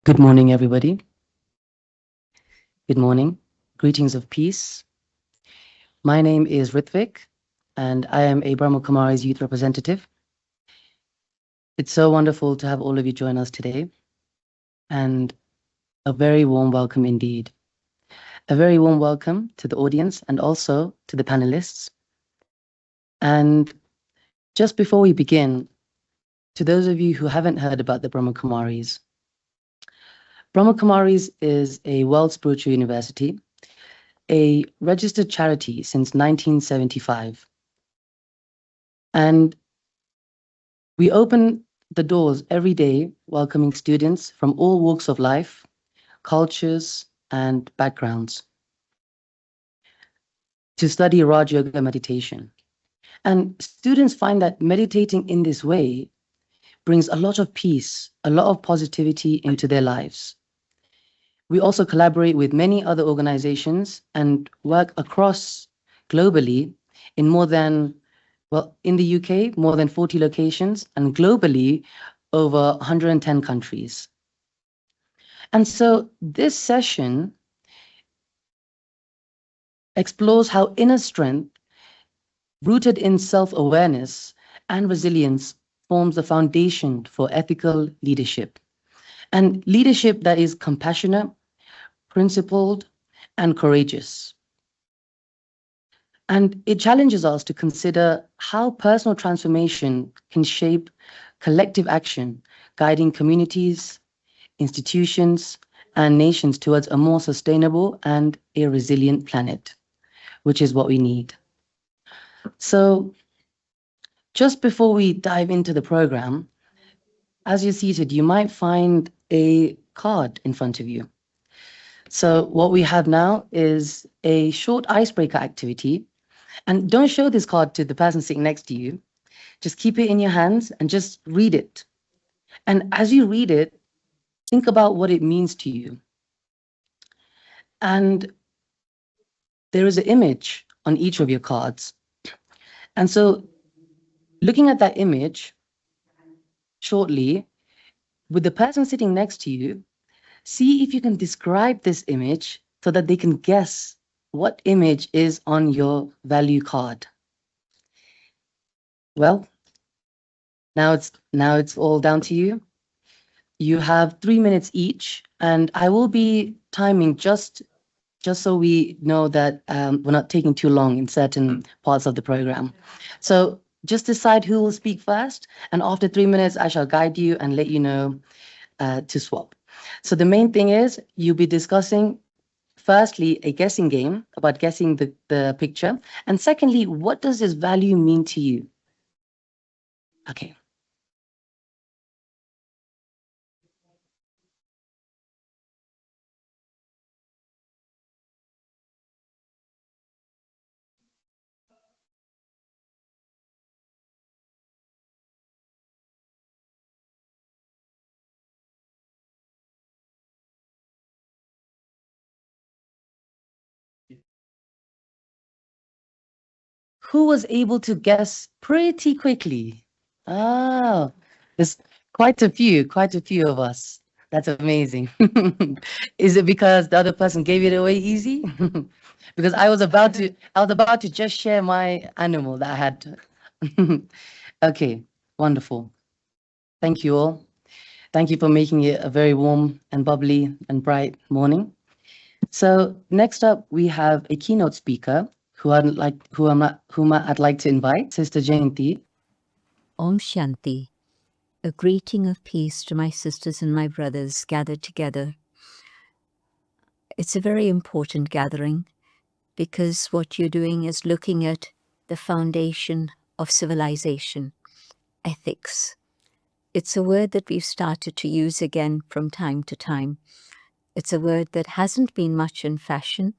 Good morning, everybody. Good morning. Greetings of peace. My name is Ritvik, and I am a Brahma Kumaris youth representative. It's so wonderful to have all of you join us today, and a very warm welcome indeed. A very warm welcome to the audience and also to the panelists. And just before we begin, to those of you who haven't heard about the Brahma Kumaris is a world spiritual university, a registered charity since 1975. And we open the doors every day, welcoming students from all walks of life, cultures, and backgrounds to study Raj Yoga meditation. And students find that meditating in this way brings a lot of peace, a lot of positivity into their lives. We also collaborate with many other organizations and work across globally in in the UK, more than 40 locations, and globally, over 110 countries. And so this session explores how inner strength, rooted in self-awareness and resilience, forms the foundation for ethical leadership. And leadership that is compassionate, principled, and courageous. And it challenges us to consider how personal transformation can shape collective action, guiding communities, institutions, and nations towards a more sustainable and a resilient planet, which is what we need. So just before we dive into the program, as you're seated, you might find a card in front of you. So what we have now is a short icebreaker activity. And don't show this card to the person sitting next to you. Just keep it in your hands and just read it. And as you read it, think about what it means to you. And there is an image on each of your cards. And so looking at that image shortly, with the person sitting next to you, see if you can describe this image so that they can guess what image is on your value card. Well, now it's all down to you. You have 3 minutes each, and I will be timing just so we know that we're not taking too long in certain parts of the program. So just decide who will speak first, and after 3 minutes, I shall guide you and let you know to swap. So the main thing is you'll be discussing, firstly, a guessing game about guessing the picture, and secondly, what does this value mean to you? Okay. Who was able to guess pretty quickly? Ah, there's quite a few of us. That's amazing. Is it because the other person gave it away easy? Because I was about to just share my animal that I had. Okay, wonderful. Thank you all. Thank you for making it a very warm and bubbly and bright morning. So next up, we have a keynote speaker whom I'd like to invite, Sister Jayanti. Om Shanti, a greeting of peace to my sisters and my brothers gathered together. It's a very important gathering because what you're doing is looking at the foundation of civilization, ethics. It's a word that we've started to use again from time to time. It's a word that hasn't been much in fashion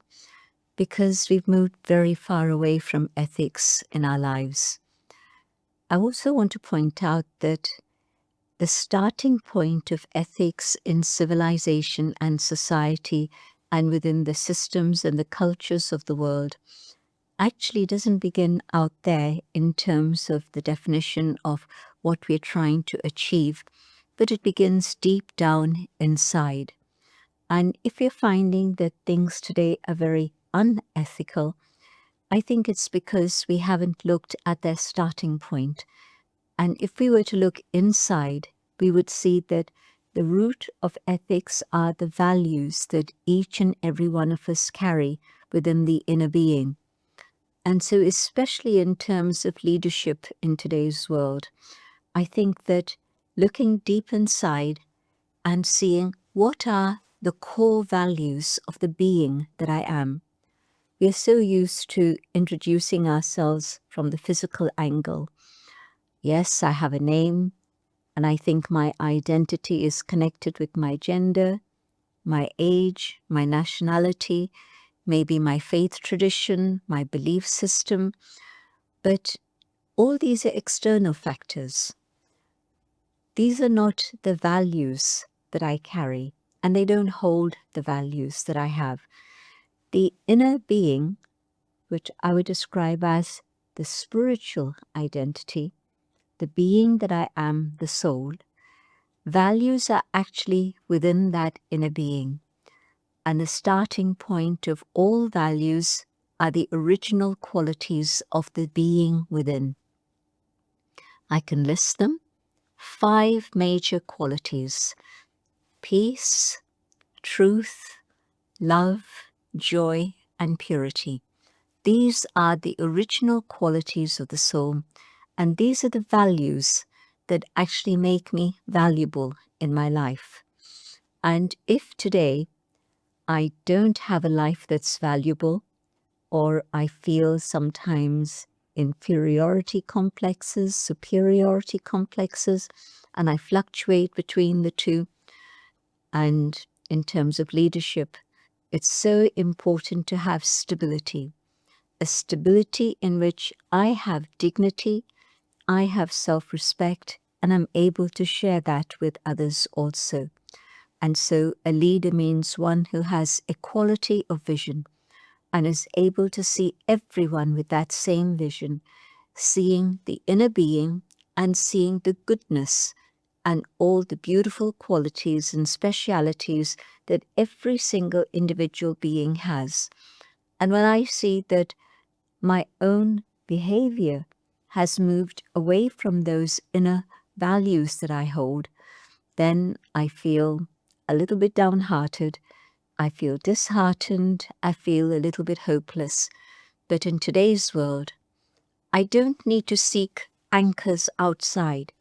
because we've moved very far away from ethics in our lives. I also want to point out that the starting point of ethics in civilization and society and within the systems and the cultures of the world actually doesn't begin out there in terms of the definition of what we're trying to achieve, but it begins deep down inside. And if you're finding that things today are very unethical, I think it's because we haven't looked at their starting point. And if we were to look inside, we would see that the root of ethics are the values that each and every one of us carry within the inner being. And so, especially in terms of leadership in today's world, I think that looking deep inside and seeing what are the core values of the being that I am. We are so used to introducing ourselves from the physical angle. Yes, I have a name, and I think my identity is connected with my gender, my age, my nationality, maybe my faith tradition, my belief system. But all these are external factors. These are not the values that I carry, and they don't hold the values that I have. The inner being, which I would describe as the spiritual identity, the being that I am, the soul, values are actually within that inner being. And the starting point of all values are the original qualities of the being within. I can list them. 5 major qualities: peace, truth, love, joy, and purity. These are the original qualities of the soul, and these are the values that actually make me valuable in my life. And if today I don't have a life that's valuable, or I feel sometimes inferiority complexes, superiority complexes, and I fluctuate between the two, and in terms of leadership, it's so important to have stability. A stability in which I have dignity, I have self-respect, and I'm able to share that with others also. And so a leader means one who has equality of vision and is able to see everyone with that same vision, seeing the inner being and seeing the goodness and all the beautiful qualities and specialities that every single individual being has. And when I see that my own behavior has moved away from those inner values that I hold, then I feel a little bit downhearted. I feel disheartened. I feel a little bit hopeless. But in today's world, I don't need to seek anchors outside.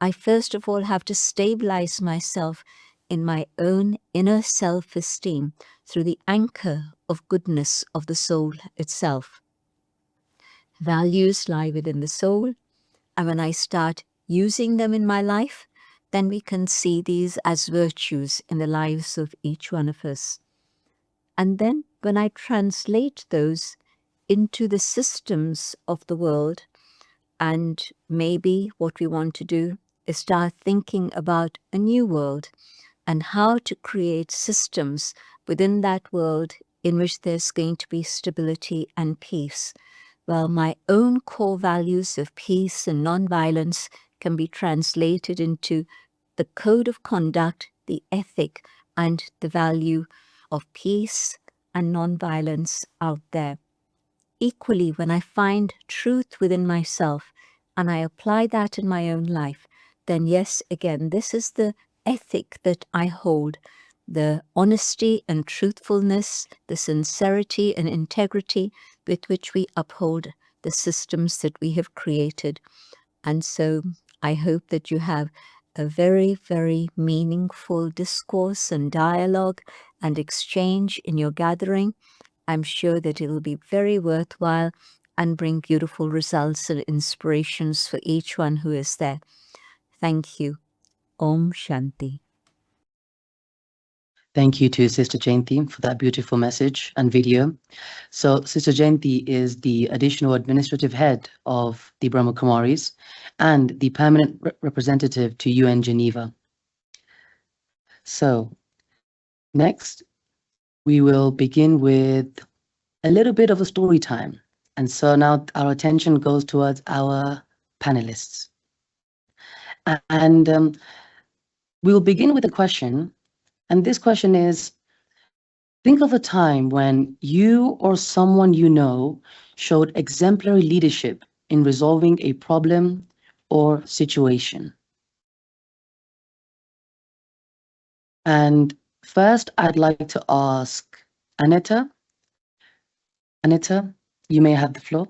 I first of all have to stabilize myself in my own inner self-esteem through the anchor of goodness of the soul itself. Values lie within the soul, and when I start using them in my life, then we can see these as virtues in the lives of each one of us. And then when I translate those into the systems of the world, and maybe what we want to do is start thinking about a new world and how to create systems within that world in which there's going to be stability and peace. Well, my own core values of peace and non-violence can be translated into the code of conduct, the ethic, and the value of peace and non-violence out there. Equally, when I find truth within myself and I apply that in my own life, then yes, again, this is the ethic that I hold, the honesty and truthfulness, the sincerity and integrity with which we uphold the systems that we have created. And so I hope that you have a very, very meaningful discourse and dialogue and exchange in your gathering. I'm sure that it will be very worthwhile and bring beautiful results and inspirations for each one who is there. Thank you. Om Shanti. Thank you to Sister Jayanti for that beautiful message and video. So Sister Jayanti is the additional administrative head of the Brahma Kumaris and the permanent representative to UN Geneva. So next, we will begin with a little bit of a story time. And so now our attention goes towards our panelists. And We will begin with a question, and this question is, think of a time when you or someone you know showed exemplary leadership in resolving a problem or situation. And first, I'd like to ask Aneta. Aneta, you may have the floor.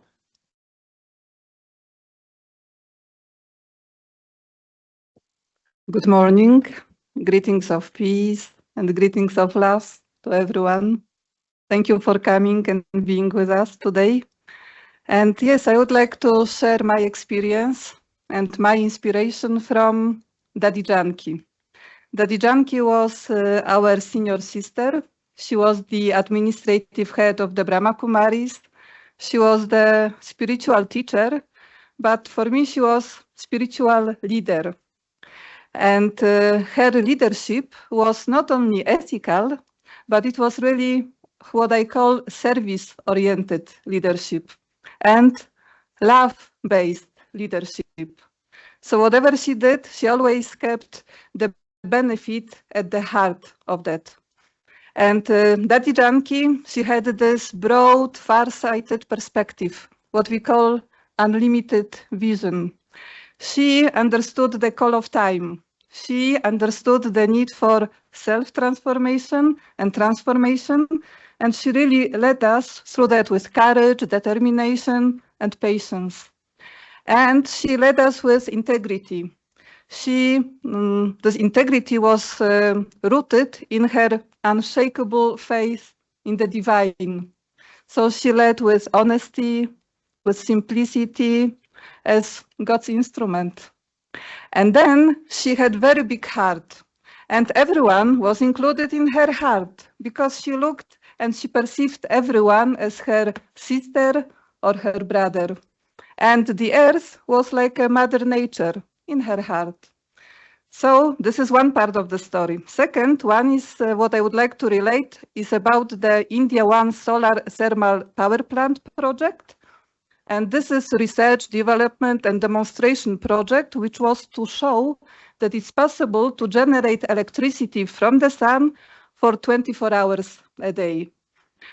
Good morning, greetings of peace and greetings of love to everyone. Thank you for coming and being with us today. And yes, I would like to share my experience and my inspiration from Daddy Janki. Daddy Janki was our senior sister. She was the administrative head of the Brahma Kumaris. She was the spiritual teacher, but for me, she was spiritual leader. And her leadership was not only ethical, but it was really what I call service-oriented leadership and love-based leadership. So whatever she did, she always kept the benefit at the heart of that. And Daddy Janki, she had this broad, far-sighted perspective, what we call unlimited vision. She understood the call of time. She understood the need for self-transformation and transformation, and she really led us through that with courage, determination, and patience. And she led us with integrity. This integrity was rooted in her unshakable faith in the divine. So she led with honesty, with simplicity, as God's instrument. And then she had very big heart, and everyone was included in her heart because she looked and she perceived everyone as her sister or her brother. And the earth was like a mother nature in her heart. So this is one part of the story. Second one is what I would like to relate is about the India One solar thermal power plant project. And this is research, development, and demonstration project, which was to show that it's possible to generate electricity from the sun for 24 hours a day.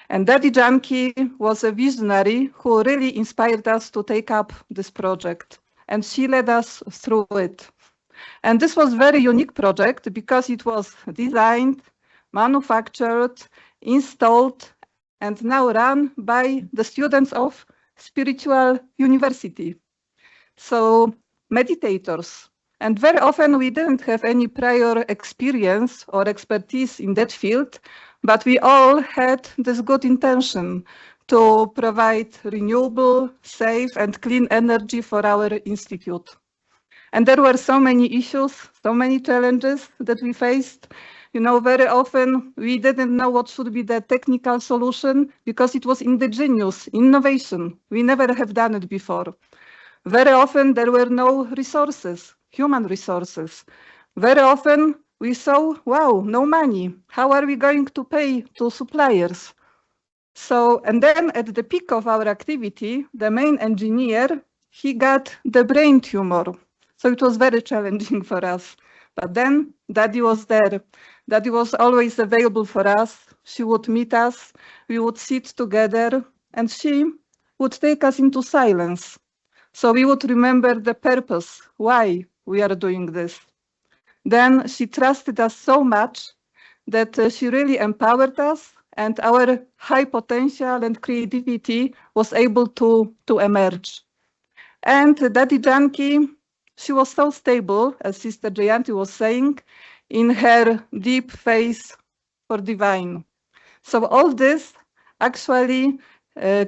And Daddy Janki was a visionary who really inspired us to take up this project. And she led us through it. And this was a very unique project because it was designed, manufactured, installed, and now run by the students of spiritual university. So meditators. And very often we didn't have any prior experience or expertise in that field, but we all had this good intention to provide renewable, safe, and clean energy for our institute. And there were so many issues, so many challenges that we faced. You know, very often we didn't know what should be the technical solution because it was indigenous, innovation. We never have done it before. Very often there were no resources, human resources. Very often we saw, wow, no money. How are we going to pay to suppliers? So, and then at the peak of our activity, the main engineer, he got the brain tumor. So it was very challenging for us. But then Daddy was there. Daddy was always available for us. She would meet us. We would sit together and she would take us into silence. So we would remember the purpose, why we are doing this. Then she trusted us so much that she really empowered us and our high potential and creativity was able to emerge. And Daddy Janki, she was so stable, as Sister Jayanti was saying, in her deep faith for divine. So all this actually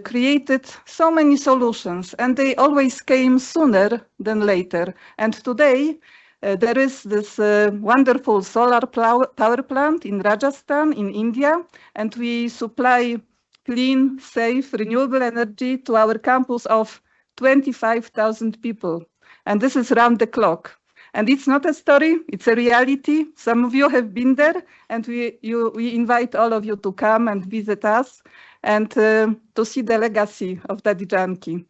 created so many solutions, and they always came sooner than later. And today, there is this wonderful solar power plant in Rajasthan, in India, and we supply clean, safe, renewable energy to our campus of 25,000 people. And this is round the clock. And it's not a story, it's a reality. Some of you have been there, and we invite all of you to come and visit us and to see the legacy of Daddy Janki.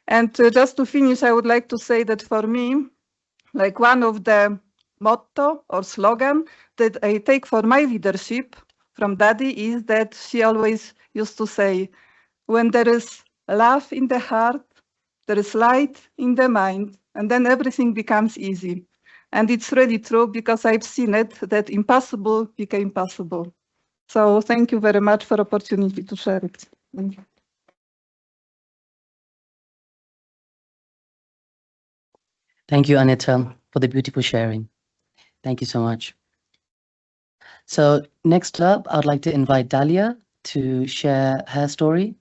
And just to finish, I would like to say that for me, like one of the motto or slogan that I take for my leadership from Daddy is that she always used to say, when there is love in the heart, there is light in the mind, and then everything becomes easy. And it's really true because I've seen it, that impossible became possible. So thank you very much for the opportunity to share it. Thank you, Anita, for the beautiful sharing. Thank you so much. So next up, I'd like to invite Dalia to share her story.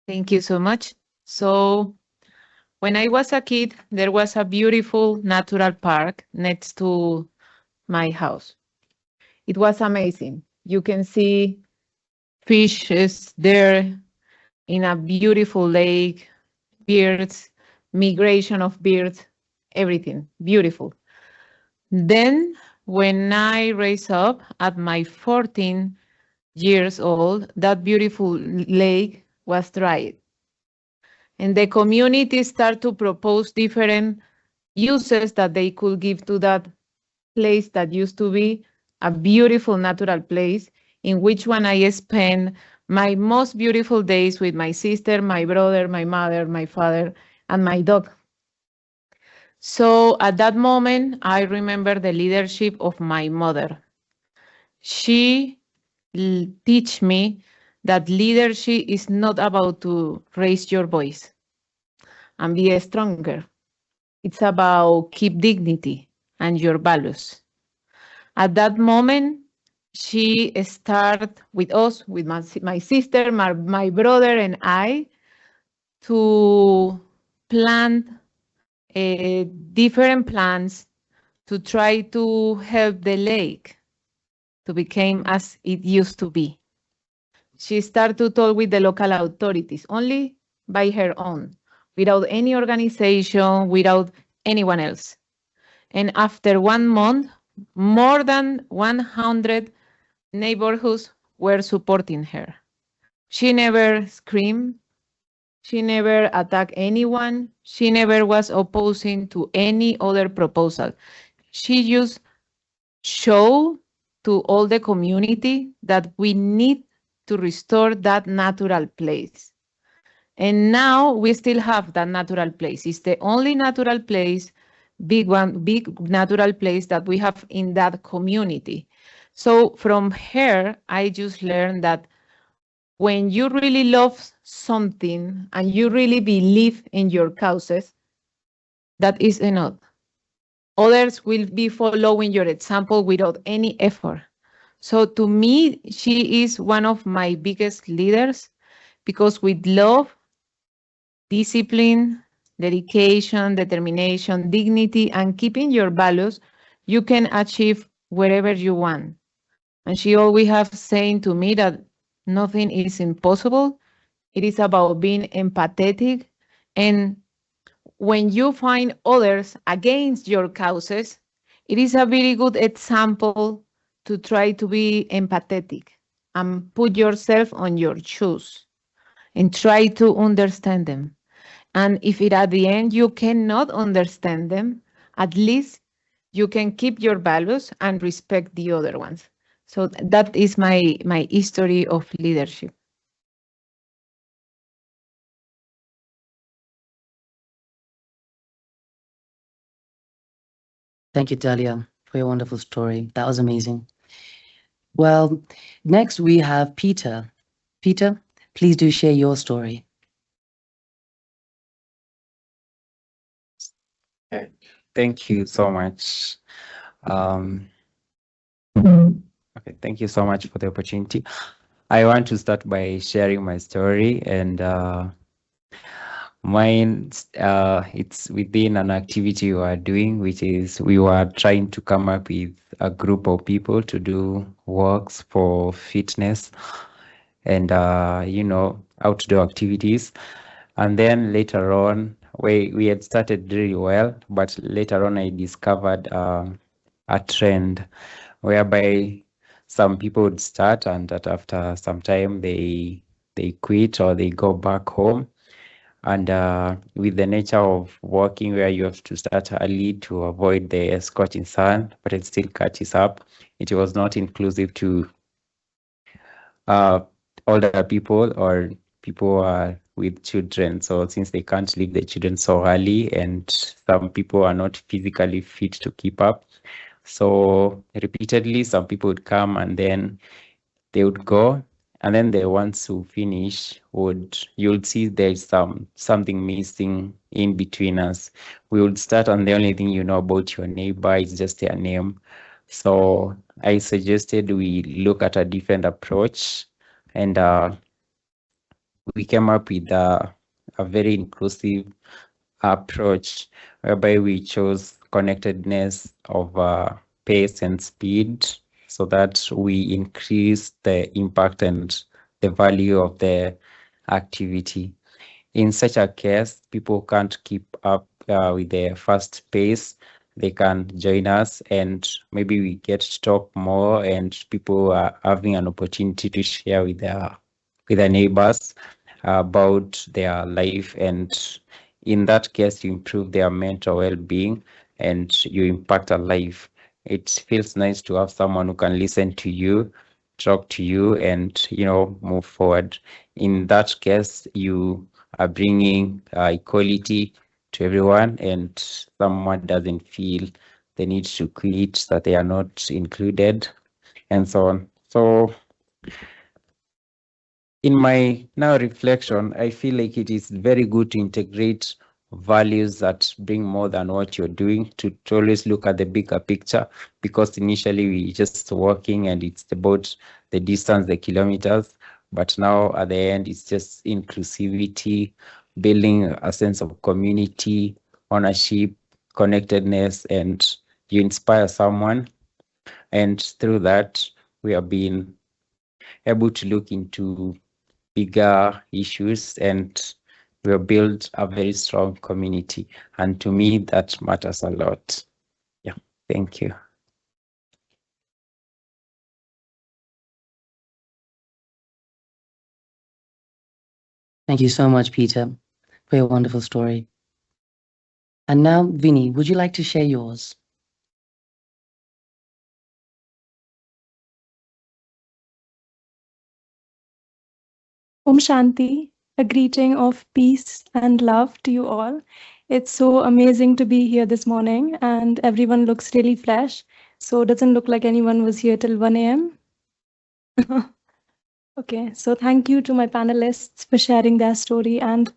Thank you so much. So when I was a kid, there was a beautiful natural park next to my house. It was amazing. You can see fishes there in a beautiful lake, birds, migration of birds, everything beautiful. Then when I raised up at my 14 years old, that beautiful lake was dried. And the community started to propose different uses that they could give to that place that used to be a beautiful natural place, in which one I spent my most beautiful days with my sister, my brother, my mother, my father, and my dog. So at that moment, I remember the leadership of my mother. She teach me that leadership is not about to raise your voice and be stronger. It's about keep dignity and your values. At that moment, she started with us, with my sister, my brother, and I, to plant different plants to try to help the lake to become as it used to be. She started to talk with the local authorities only by her own, without any organization, without anyone else. And after 1 month, more than 100 neighborhoods were supporting her. She never screamed. She never attacked anyone. She never was opposing to any other proposal. She just showed to all the community that we need to restore that natural place. And now we still have that natural place. It's the only natural place, big natural place that we have in that community. So from her, I just learned that when you really love something and you really believe in your causes, that is enough. Others will be following your example without any effort. So to me, she is one of my biggest leaders because with love, discipline, dedication, determination, dignity, and keeping your values, you can achieve wherever you want. And she always have saying to me that nothing is impossible. It is about being empathetic. And when you find others against your causes, it is a very good example to try to be empathetic and put yourself on your shoes and try to understand them. And if at the end you cannot understand them, at least you can keep your values and respect the other ones. So that is my history of leadership. Thank you, Dalia, for your wonderful story. That was amazing. Well, next we have Peter. Peter, please do share your story. Thank you so much. Okay, thank you so much for the opportunity. I want to start by sharing my story, and mine, it's within an activity we are doing, which is we were trying to come up with a group of people to do walks for fitness and, outdoor activities. And then later on, we had started really well, but later on I discovered a trend whereby some people would start and that after some time they quit or they go back home. And with the nature of working where you have to start early to avoid the scorching sun, but it still catches up, it was not inclusive to older people or people with children. So since they can't leave the children so early, and some people are not physically fit to keep up, so repeatedly some people would come and then they would go, and then the ones who finish you'd see there's something missing in between us. We would start, and the only thing you know about your neighbor is just their name. So I suggested we look at a different approach, and we came up with a very inclusive approach whereby we chose connectedness of pace and speed, so that we increase the impact and the value of the activity. In such a case, people can't keep up with the fast pace. They can join us, and maybe we get to talk more, and people are having an opportunity to share with their neighbors about their life, and in that case you improve their mental well-being and you impact a life. It feels nice to have someone who can listen to you, talk to you, and move forward. In that case, you are bringing equality to everyone, and someone doesn't feel the need to quit, that they are not included, and so on. So in my now reflection, I feel like it is very good to integrate values that bring more than what you're doing, to always look at the bigger picture, because initially we just working and it's about the distance, the kilometers, but now at the end it's just inclusivity, building a sense of community, ownership, connectedness, and you inspire someone, and through that we have been able to look into bigger issues, and we'll build a very strong community. And to me, that matters a lot. Yeah, thank you. Thank you so much, Peter, for your wonderful story. And now, Vini, would you like to share yours? Om Shanti, a greeting of peace and love to you all. It's so amazing to be here this morning, and everyone looks really fresh. So it doesn't look like anyone was here till 1 a.m. Okay, so thank you to my panelists for sharing their story. And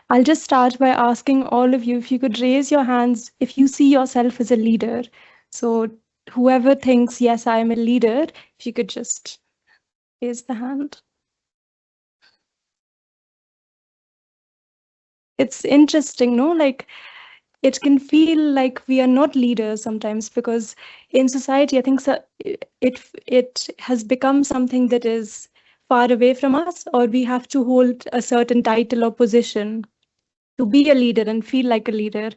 I'll just start by asking all of you if you could raise your hands if you see yourself as a leader. So whoever thinks, yes, I am a leader, if you could just raise the hand. It's interesting, no? Like, it can feel like we are not leaders sometimes, because in society, I think it has become something that is far away from us, or we have to hold a certain title or position to be a leader and feel like a leader.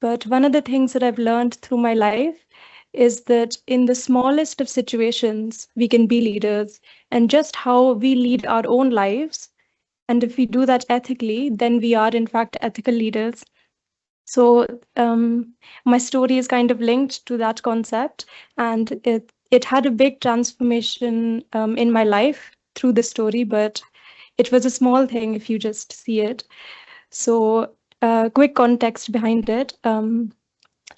But one of the things that I've learned through my life is that in the smallest of situations, we can be leaders, and just how we lead our own lives. And if we do that ethically, then we are, in fact, ethical leaders. So my story is kind of linked to that concept, and it had a big transformation in my life through the story, but it was a small thing if you just see it. So quick context behind it.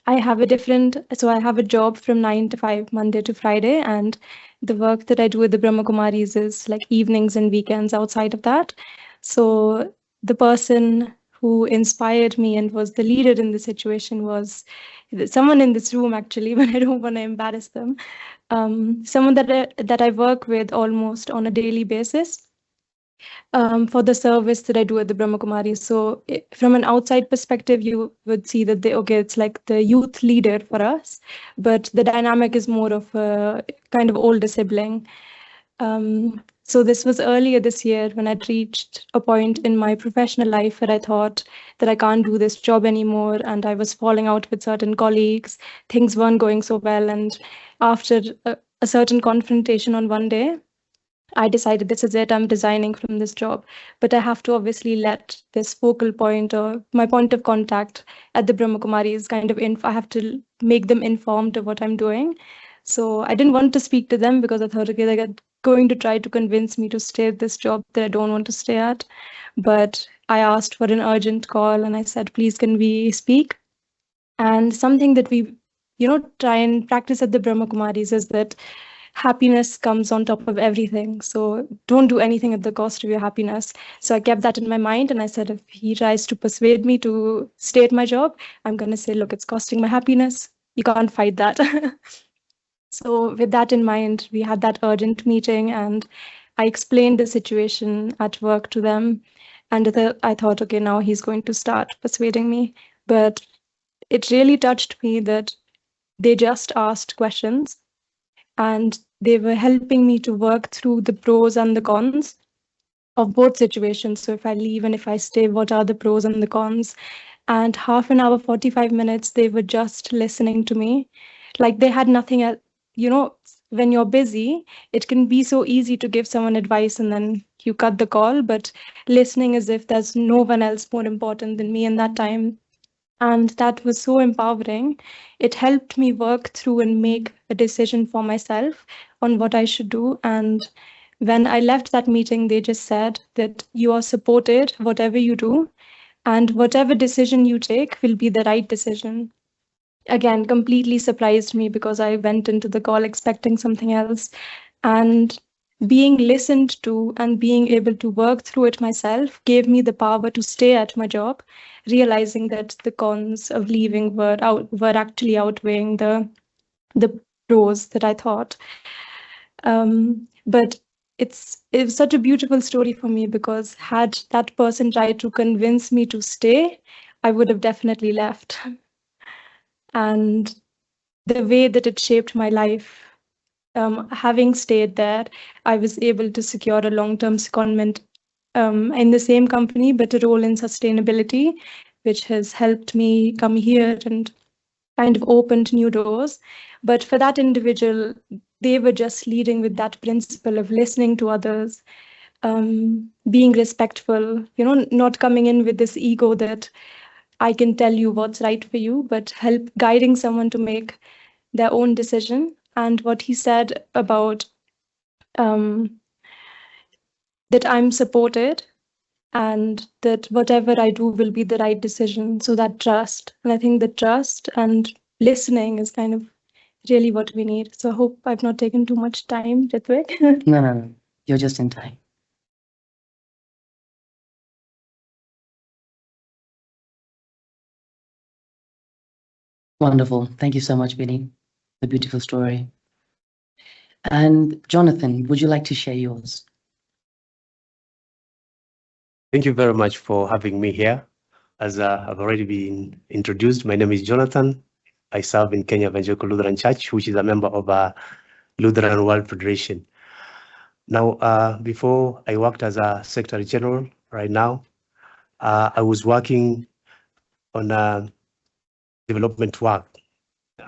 I have a job from 9 to 5, Monday to Friday, and the work that I do with the Brahma Kumaris is like evenings and weekends outside of that. So the person who inspired me and was the leader in the situation was someone in this room, actually, but I don't want to embarrass them. Someone that I work with almost on a daily basis. For the service that I do at the Brahma Kumaris. So from an outside perspective, you would see that it's like the youth leader for us, but the dynamic is more of a kind of older sibling. So this was earlier this year when I'd reached a point in my professional life where I thought that I can't do this job anymore, and I was falling out with certain colleagues. Things weren't going so well, and after a certain confrontation on one day, I decided this is it, I'm resigning from this job. But I have to obviously let this focal point or my point of contact at the Brahma Kumaris kind of I have to make them informed of what I'm doing. So I didn't want to speak to them because I thought, okay, they're going to try to convince me to stay at this job that I don't want to stay at. But I asked for an urgent call and I said, please, can we speak? And something that we, try and practice at the Brahma Kumaris is that happiness comes on top of everything. So don't do anything at the cost of your happiness. So I kept that in my mind and I said, if he tries to persuade me to stay at my job, I'm going to say, look, it's costing my happiness. You can't fight that. So with that in mind, we had that urgent meeting and I explained the situation at work to them. And I thought, okay, now he's going to start persuading me. But it really touched me that they just asked questions and they were helping me to work through the pros and the cons of both situations. So if I leave and if I stay, what are the pros and the cons? And half an hour, 45 minutes, they were just listening to me. Like they had nothing else. When you're busy, it can be so easy to give someone advice and then you cut the call, but listening as if there's no one else more important than me in that time. And that was so empowering. It helped me work through and make a decision for myself on what I should do. And when I left that meeting, they just said that you are supported, whatever you do, and whatever decision you take will be the right decision. Again, completely surprised me because I went into the call expecting something else. And being listened to and being able to work through it myself gave me the power to stay at my job, realizing that the cons of leaving were actually outweighing the pros that I thought. But it was such a beautiful story for me because had that person tried to convince me to stay, I would have definitely left. And the way that it shaped my life, having stayed there, I was able to secure a long-term secondment in the same company, but a role in sustainability, which has helped me come here and kind of opened new doors. But for that individual, they were just leading with that principle of listening to others, being respectful, not coming in with this ego that I can tell you what's right for you, but help guiding someone to make their own decision. And what he said about that I'm supported and that whatever I do will be the right decision. So that trust. And I think the trust and listening is kind of really what we need. So I hope I've not taken too much time, Ritwik. No. You're just in time. Wonderful. Thank you so much, Vini. A beautiful story. And Jonathan, would you like to share yours? Thank you very much for having me here. As I've already been introduced, my name is Jonathan. I serve in Kenya Evangelical Lutheran Church, which is a member of Lutheran World Federation. Now, before I worked as a Secretary General, right now, I was working on development work.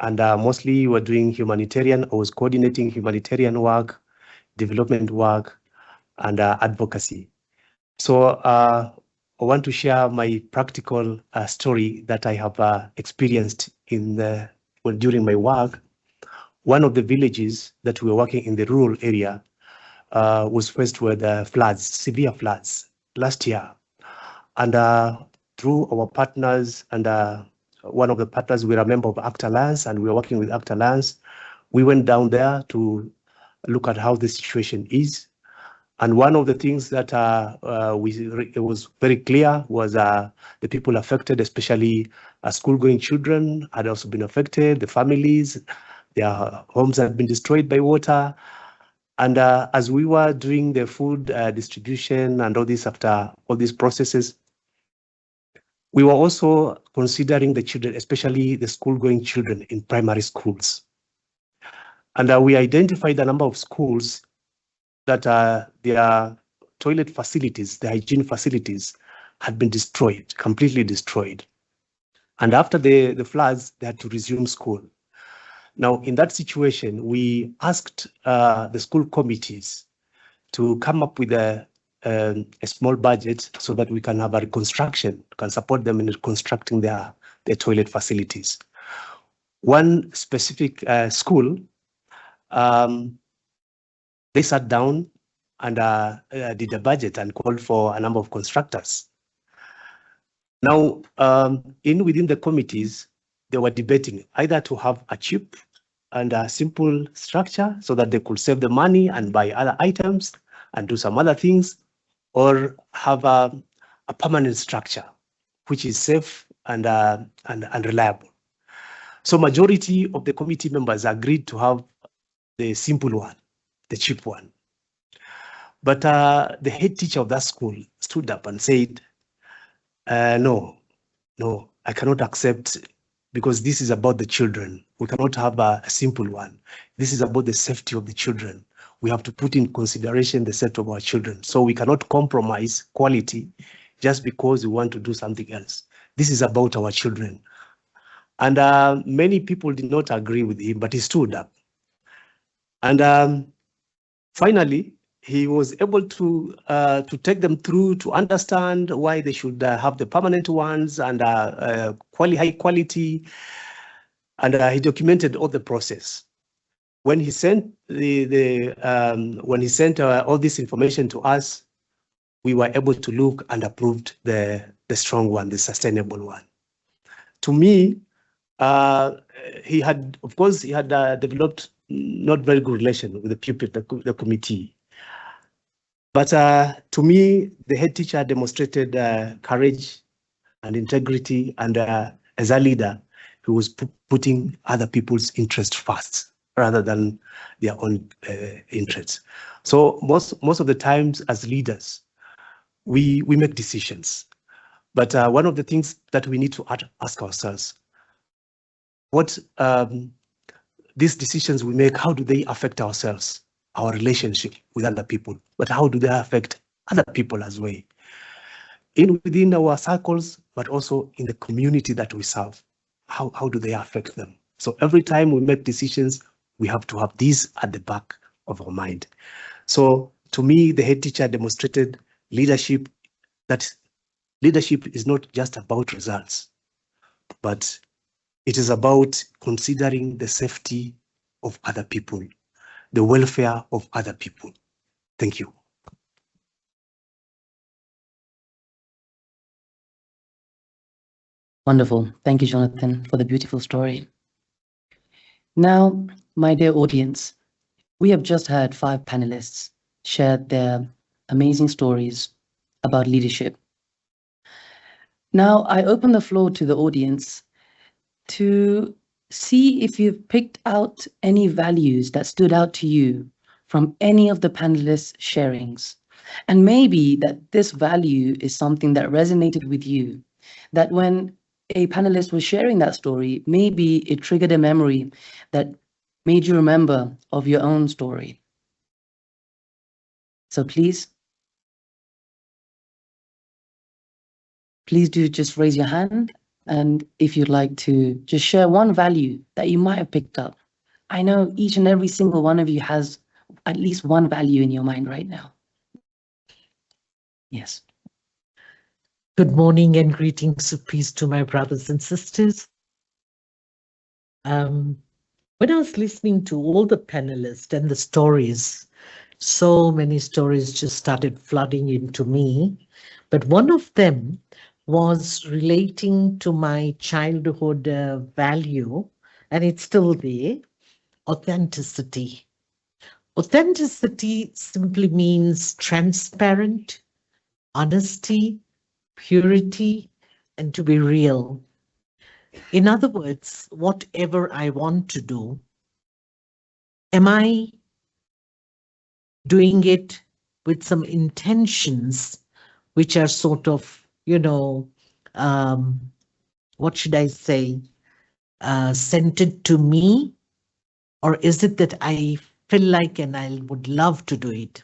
And mostly we're doing humanitarian. I was coordinating humanitarian work, development work, and advocacy. So I want to share my practical story that I have experienced during my work. One of the villages that we were working in the rural area was faced with floods, severe floods last year. And through our partners and one of the partners, we're a member of ACT Alliance and we're working with ACT Alliance. We went down there to look at how the situation is. And one of the things that it was very clear was the people affected, especially school-going children, had also been affected, the families, their homes had been destroyed by water. And as we were doing the food distribution and all this after all these processes, we were also considering the children, especially the school-going children in primary schools. And we identified a number of schools that their toilet facilities, the hygiene facilities had been destroyed, completely destroyed. And after the floods, they had to resume school. Now, in that situation, we asked the school committees to come up with a small budget so that we can have a reconstruction, can support them in reconstructing their toilet facilities. One specific school, they sat down and did a budget and called for a number of constructors. Now, within the committees, they were debating either to have a cheap and a simple structure so that they could save the money and buy other items and do some other things, or have a permanent structure which is safe and reliable. So majority of the committee members agreed to have the simple one, the cheap one. But the head teacher of that school stood up and said, no, I cannot accept, because this is about the children. We cannot have a simple one. This is about the safety of the children. We have to put in consideration the safety of our children. So we cannot compromise quality just because we want to do something else. This is about our children. And many people did not agree with him, but he stood up. And finally, he was able to take them through to understand why they should have the permanent ones and high quality, and he documented all the process. When he sent all this information to us, we were able to look and approved the strong one, the sustainable one. To me, he had developed not very good relation with the pupil, the committee. But to me, the head teacher demonstrated courage and integrity, and as a leader, he was putting other people's interests first rather than their own interests. So most of the times as leaders, we make decisions. But one of the things that we need to ask ourselves, what these decisions we make, how do they affect ourselves, our relationship with other people, but how do they affect other people as well, within our circles, but also in the community that we serve? How do they affect them? So every time we make decisions, we have to have these at the back of our mind. So to me, the head teacher demonstrated leadership, that leadership is not just about results, but it is about considering the safety of other people, the welfare of other people. Thank you. Wonderful. Thank you, Jonathan, for the beautiful story. Now, my dear audience, we have just heard 5 panelists share their amazing stories about leadership. Now, I open the floor to the audience to see if you've picked out any values that stood out to you from any of the panelists' sharings. And maybe that this value is something that resonated with you, that when a panelist was sharing that story, maybe it triggered a memory that made you remember of your own story. So please do just raise your hand. And if you'd like to just share one value that you might have picked up. I know each and every single one of you has at least one value in your mind right now. Yes. Good morning and greetings of peace to my brothers and sisters. When I was listening to all the panelists and the stories, so many stories just started flooding into me. But one of them was relating to my childhood value, and it's still there, authenticity. Authenticity simply means transparent, honesty, purity, and to be real. In other words, whatever I want to do, am I doing it with some intentions which are sort of, what should I say, centered to me? Or is it that I feel like and I would love to do it?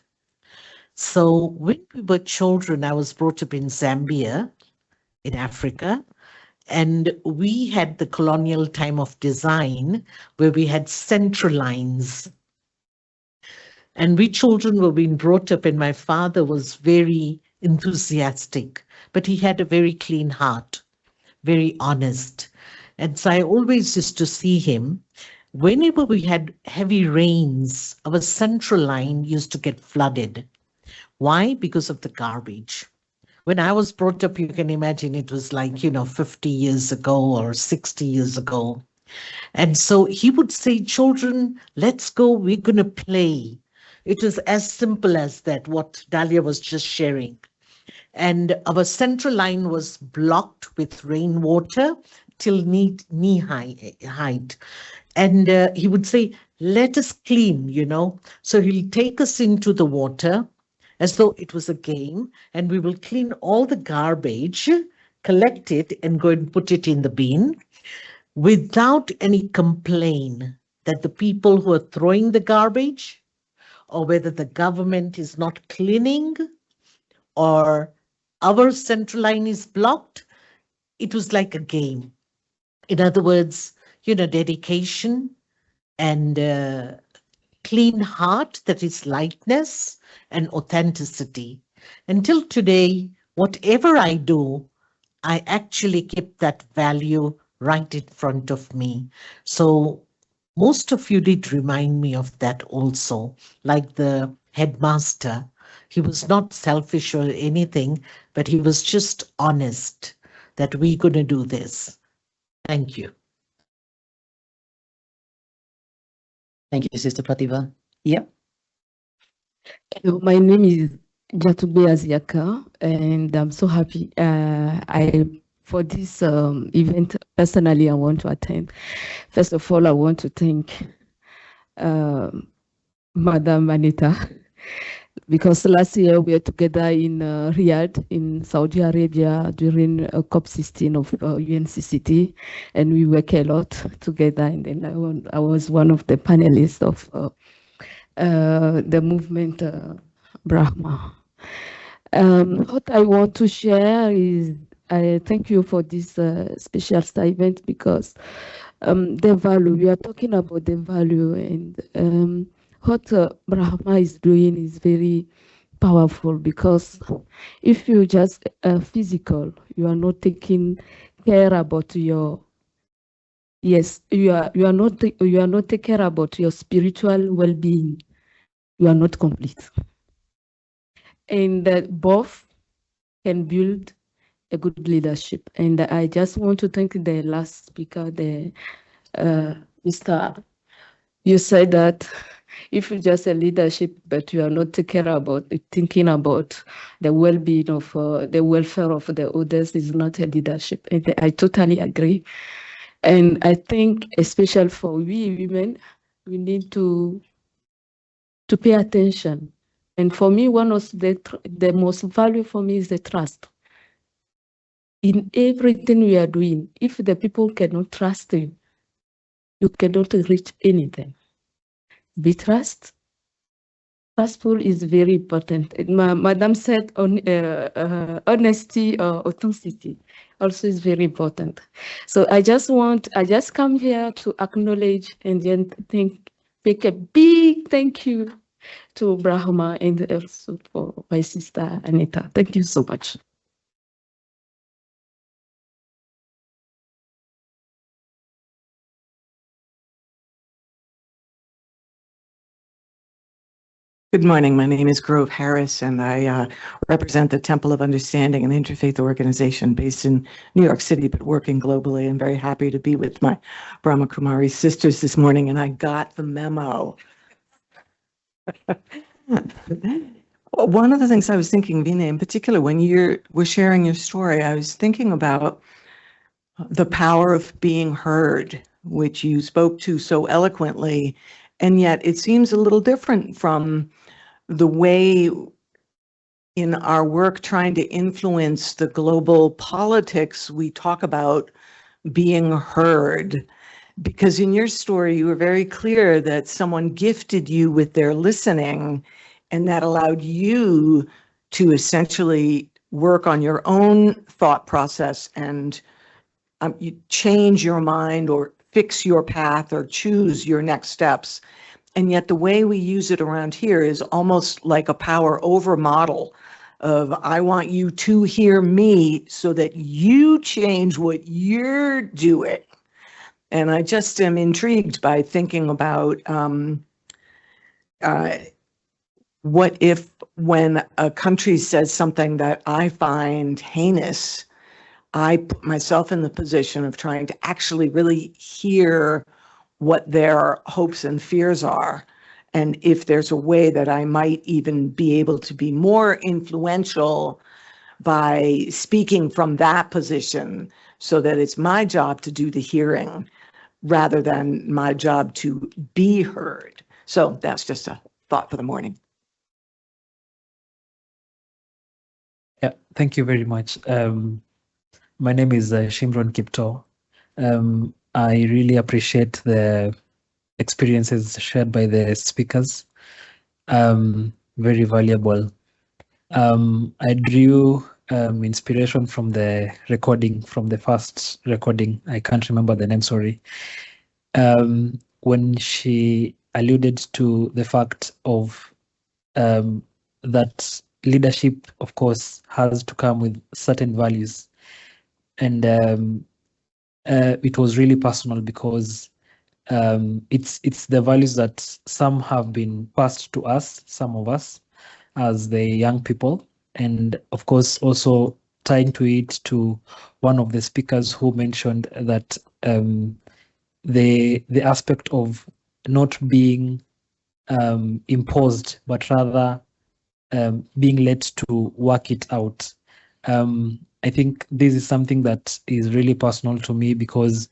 So when we were children, I was brought up in Zambia, in Africa, and we had the colonial time of design where we had central lines. And we children were being brought up, and my father was very enthusiastic, but he had a very clean heart, very honest. And so I always used to see him. Whenever we had heavy rains, our central line used to get flooded. Why? Because of the garbage. When I was brought up, you can imagine it was like, 50 years ago or 60 years ago. And so he would say, children, let's go, we're going to play. It was as simple as that, what Dahlia was just sharing. And our central line was blocked with rainwater till knee height. And he would say, let us clean, So he'll take us into the water as though it was a game, and we will clean all the garbage, collect it, and go and put it in the bin without any complaint that the people who are throwing the garbage, or whether the government is not cleaning, or our central line is blocked. It was like a game. In other words, dedication and clean heart, that is lightness and authenticity. Until today, whatever I do, I actually keep that value right in front of me. So most of you did remind me of that also, like the headmaster. He was not selfish or anything, but he was just honest that we're going to do this. Thank you. Thank you, Sister Pratibha. Yeah. Hello, my name is Jatube Aziaka, and I'm so happy. For this event, personally, I want to attend. First of all, I want to thank Madam Anita, because last year we were together in Riyadh in Saudi Arabia during COP16 of UNCCT, and we work a lot together. And then I was one of the panelists of the movement Brahma. What I want to share is I thank you for this special event, because the value, we are talking about the value, and what Brahma is doing is very powerful, because if you just physical, you are not taking care about your, yes, you are not taking care about your spiritual well-being, you are not complete. And that both can build a good leadership. And I just want to thank the last speaker, the Mr. You said that if you just a leadership, but you are not thinking about the well-being of the welfare of the others, is not a leadership. And I totally agree. And I think, especially for we women, we need to pay attention. And for me, one of the most value for me is the trust. In everything we are doing, if the people cannot trust you, you cannot reach anything. Be trustful is very important. Madam said honesty or authenticity also is very important. So I just come here to acknowledge and then make a big thank you to Brahma and also for my sister Anita. Thank you so much. Good morning. My name is Grove Harris, and I represent the Temple of Understanding, an interfaith organization based in New York City, but working globally. I'm very happy to be with my Brahma Kumaris sisters this morning, and I got the memo. One of the things I was thinking, Vini, in particular, when you were sharing your story, I was thinking about the power of being heard, which you spoke to so eloquently, and yet it seems a little different from the way in our work trying to influence the global politics we talk about being heard. Because in your story, you were very clear that someone gifted you with their listening, and that allowed you to essentially work on your own thought process and you change your mind or fix your path or choose your next steps. And yet the way we use it around here is almost like a power over model of I want you to hear me so that you change what you're doing. And I just am intrigued by thinking about what if when a country says something that I find heinous, I put myself in the position of trying to actually really hear what their hopes and fears are. And if there's a way that I might even be able to be more influential by speaking from that position so that it's my job to do the hearing rather than my job to be heard. So that's just a thought for the morning. Yeah, thank you very much. My name is Shimron Kipto. I really appreciate the experiences shared by the speakers. Very valuable. I drew inspiration from the recording, from the first recording. I can't remember the name, sorry. When she alluded to the fact of that leadership, of course, has to come with certain values. And it was really personal because it's the values that some have been passed to us, some of us, as the young people. And of course, also tying to it to one of the speakers who mentioned that the aspect of not being imposed, but rather being led to work it out. I think this is something that is really personal to me because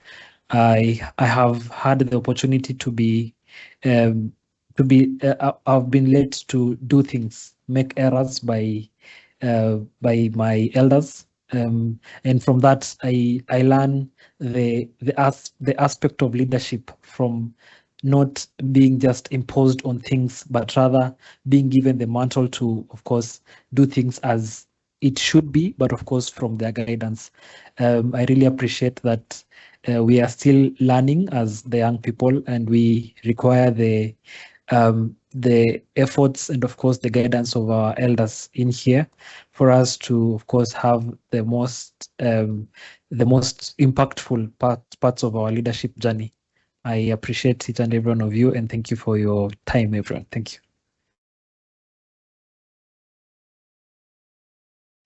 I have had the opportunity to be I've been led to do things, make errors by my elders, and from that I learn the aspect of leadership from not being just imposed on things, but rather being given the mantle to, of course, do things as it should be, but of course from their guidance. I really appreciate that we are still learning as the young people, and we require the efforts and of course the guidance of our elders in here for us to, of course, have the most impactful parts of our leadership journey. I appreciate each and every one of you, and thank you for your time, everyone. Thank you.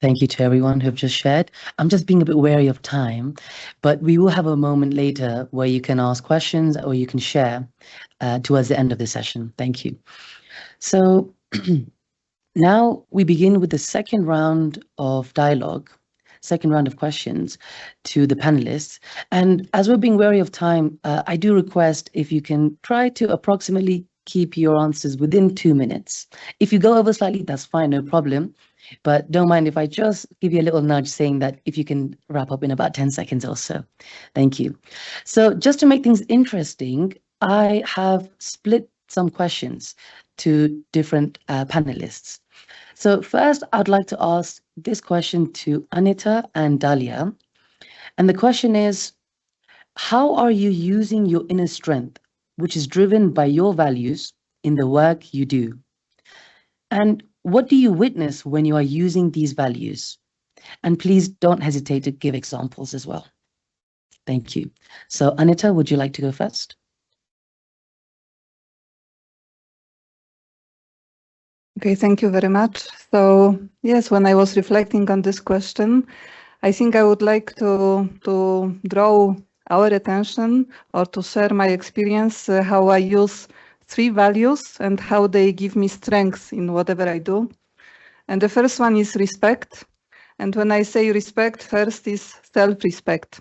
Thank you to everyone who have just shared. I'm just being a bit wary of time, but we will have a moment later where you can ask questions or you can share towards the end of the session. Thank you. So now we begin with the second round of dialogue, second round of questions to the panelists. And as we're being wary of time, I do request if you can try to approximately keep your answers within 2 minutes. If you go over slightly, that's fine, no problem. But don't mind if I just give you a little nudge saying that if you can wrap up in about 10 seconds or so. Thank you. So just to make things interesting, I have split some questions to different panelists. So first, I'd like to ask this question to Anita and Dalia. And the question is, how are you using your inner strength, which is driven by your values, in the work you do? And what do you witness when you are using these values? And please don't hesitate to give examples as well. Thank you. So Anita, would you like to go first? Okay, thank you very much. So yes, when I was reflecting on this question, I think I would like to draw our attention or to share my experience, how I use 3 values and how they give me strength in whatever I do. And the first one is respect. And when I say respect, first is self-respect.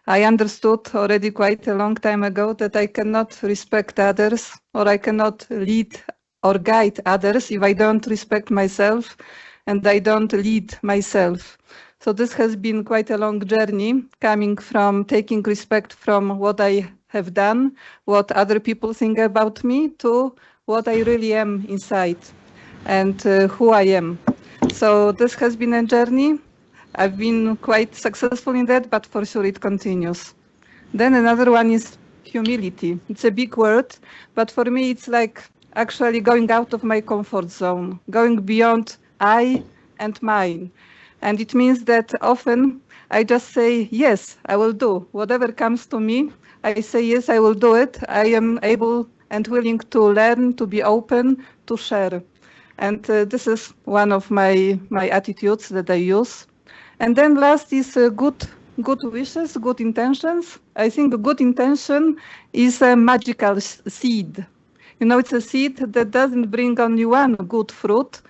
I understood already quite a long time ago that I cannot respect others, or I cannot lead or guide others if I don't respect myself and I don't lead myself. So this has been quite a long journey, coming from taking respect from what I have done, what other people think about me, to what I really am inside and who I am. So this has been a journey. I've been quite successful in that, but for sure it continues. Then another one is humility. It's a big word, but for me it's like actually going out of my comfort zone, going beyond I and mine. And it means that often I just say, yes, I will do whatever comes to me. I say, yes, I will do it. I am able and willing to learn, to be open, to share. And this is one of my attitudes that I use. And then last is good wishes, good intentions. I think a good intention is a magical seed. You know, it's a seed that doesn't bring only one good fruit.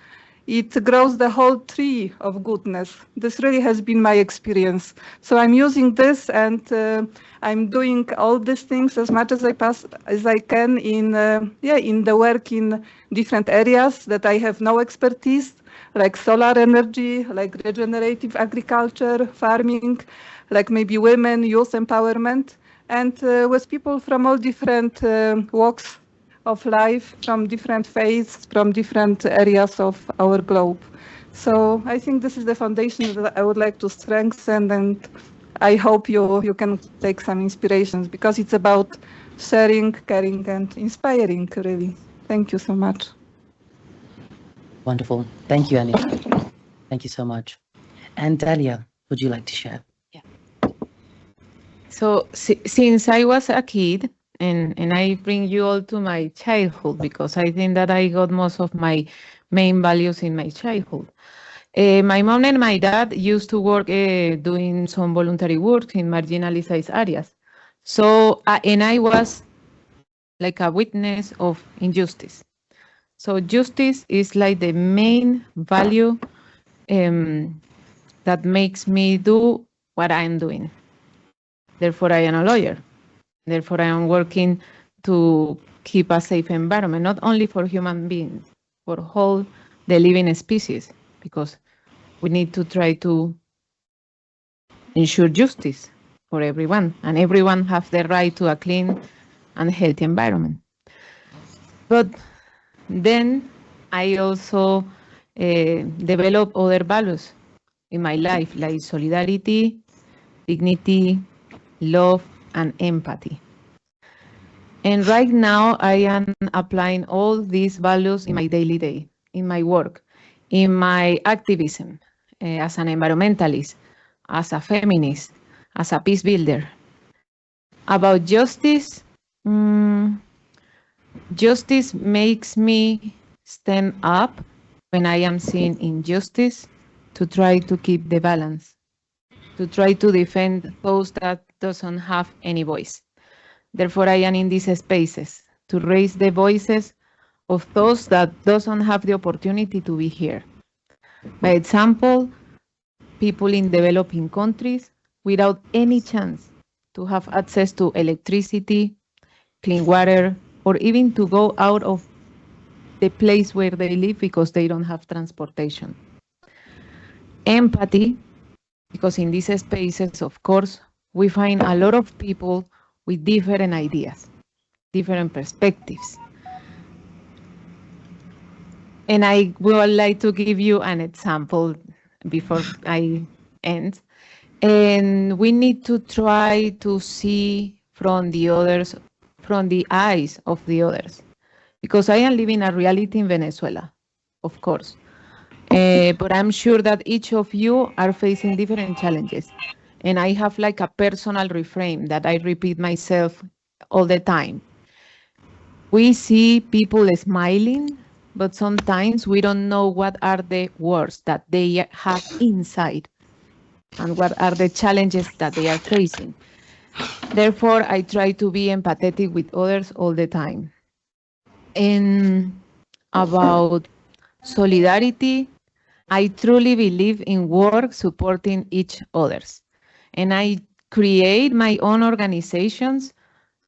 It grows the whole tree of goodness. This really has been my experience. So I'm using this, and I'm doing all these things as much as I can in the work in different areas that I have no expertise, like solar energy, like regenerative agriculture, farming, like maybe women, youth empowerment, and with people from all different walks of life, from different faiths, from different areas of our globe. So I think this is the foundation that I would like to strengthen, and I hope you can take some inspirations, because it's about sharing, caring, and inspiring, really. Thank you so much. Wonderful. Thank you, Annie. Thank you so much. And Dalia, would you like to share? Yeah. So since I was a kid, and I bring you all to my childhood, because I think that I got most of my main values in my childhood. My mom and my dad used to work doing some voluntary work in marginalized areas. So, and I was like a witness of injustice. So justice is like the main value that makes me do what I'm doing. Therefore, I am a lawyer. Therefore, I am working to keep a safe environment, not only for human beings, for all the living species, because we need to try to ensure justice for everyone, and everyone has the right to a clean and healthy environment. But then I also develop other values in my life, like solidarity, dignity, love, and empathy. And right now, I am applying all these values in my daily day, in my work, in my activism, as an environmentalist, as a feminist, as a peace builder. About justice, justice makes me stand up when I am seeing injustice, to try to keep the balance, to try to defend those that doesn't have any voice. Therefore, I am in these spaces to raise the voices of those that doesn't have the opportunity to be here. By example, people in developing countries without any chance to have access to electricity, clean water, or even to go out of the place where they live because they don't have transportation. Empathy, because in these spaces, of course, we find a lot of people with different ideas, different perspectives. And I would like to give you an example before I end. And we need to try to see from the others, from the eyes of the others. Because I am living a reality in Venezuela, of course. But I'm sure that each of you are facing different challenges. And I have like a personal refrain that I repeat myself all the time. We see people smiling, but sometimes we don't know what are the words that they have inside and what are the challenges that they are facing. Therefore, I try to be empathetic with others all the time. And about solidarity, I truly believe in work supporting each others. And I create my own organizations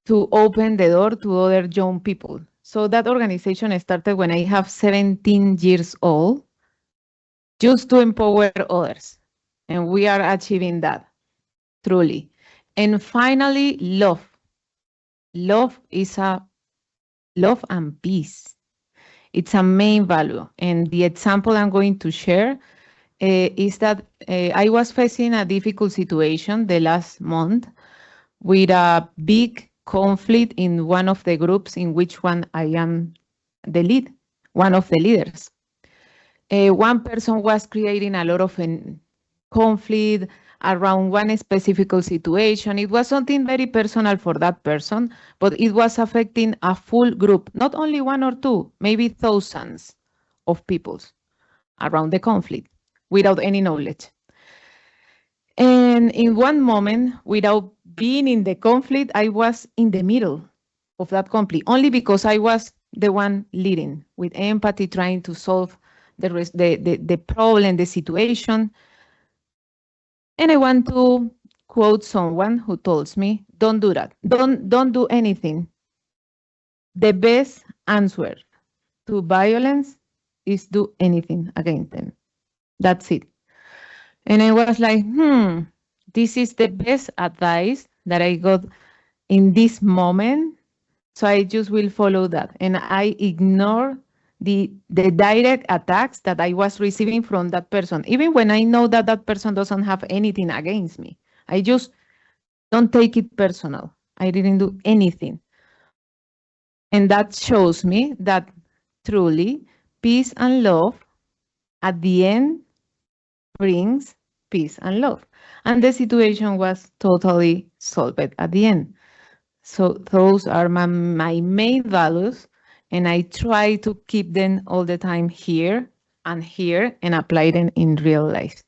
to open the door to other young people. So that organization started when I have 17 years old, just to empower others. And we are achieving that, truly. And finally, love. Love is love and peace. It's a main value. And the example I'm going to share is that I was facing a difficult situation the last month with a big conflict in one of the groups in which one I am the lead, one of the leaders. One person was creating a lot of conflict around one specific situation. It was something very personal for that person, but it was affecting a full group, not only one or two, maybe thousands of people around the conflict without any knowledge. And in one moment, without being in the conflict, I was in the middle of that conflict, only because I was the one leading with empathy, trying to solve the problem, the situation. And I want to quote someone who tells me, don't do that. Don't do anything. The best answer to violence is do anything against them. That's it. And I was like, this is the best advice that I got in this moment. So I just will follow that. And I ignore the direct attacks that I was receiving from that person, even when I know that that person doesn't have anything against me. I just don't take it personal. I didn't do anything. And that shows me that truly peace and love at the end brings peace and love. And the situation was totally solved at the end. So those are my main values, and I try to keep them all the time here and apply them in real life.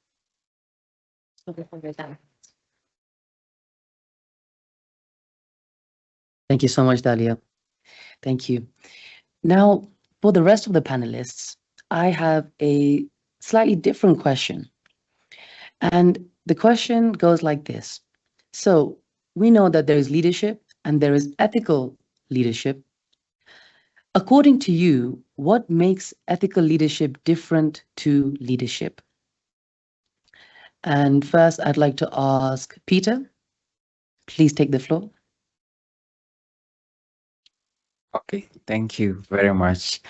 Thank you so much, Dalia. Thank you. Now, for the rest of the panelists, I have a slightly different question. And the question goes like this. So we know that there is leadership and there is ethical leadership. According to you, what makes ethical leadership different to leadership? And first, I'd like to ask Peter. Please take the floor. Okay, thank you very much.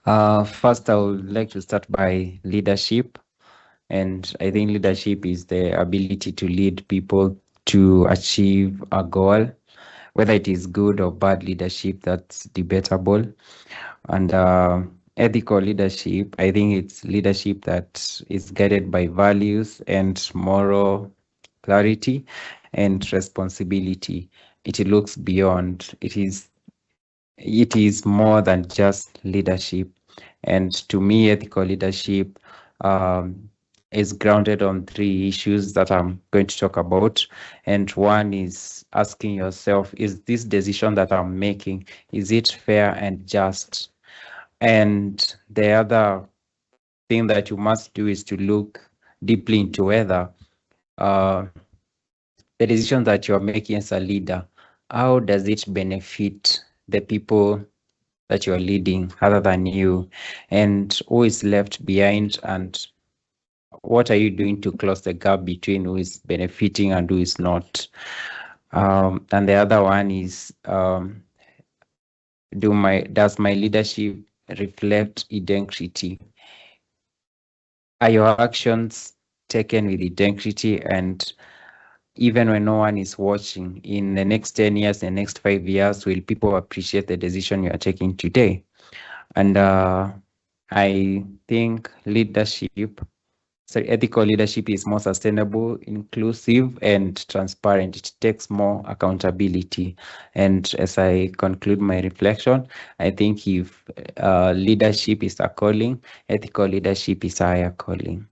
First, I would like to start by leadership. And I think leadership is the ability to lead people to achieve a goal. Whether it is good or bad leadership, that's debatable. And ethical leadership, I think it's leadership that is guided by values and moral clarity and responsibility. It looks beyond. It is more than just leadership. And to me, ethical leadership is grounded on 3 issues that I'm going to talk about. And one is asking yourself, is this decision that I'm making, is it fair and just? And the other thing that you must do is to look deeply into whether the decision that you're making as a leader, how does it benefit the people that you're leading other than you, and who is left behind, and what are you doing to close the gap between who is benefiting and who is not? And the other one is, does my leadership reflect integrity? Are your actions taken with integrity? And even when no one is watching, in the next 10 years, the next 5 years, will people appreciate the decision you are taking today? And I think ethical leadership is more sustainable, inclusive, and transparent. It takes more accountability. And as I conclude my reflection, I think if leadership is a calling, ethical leadership is a higher calling.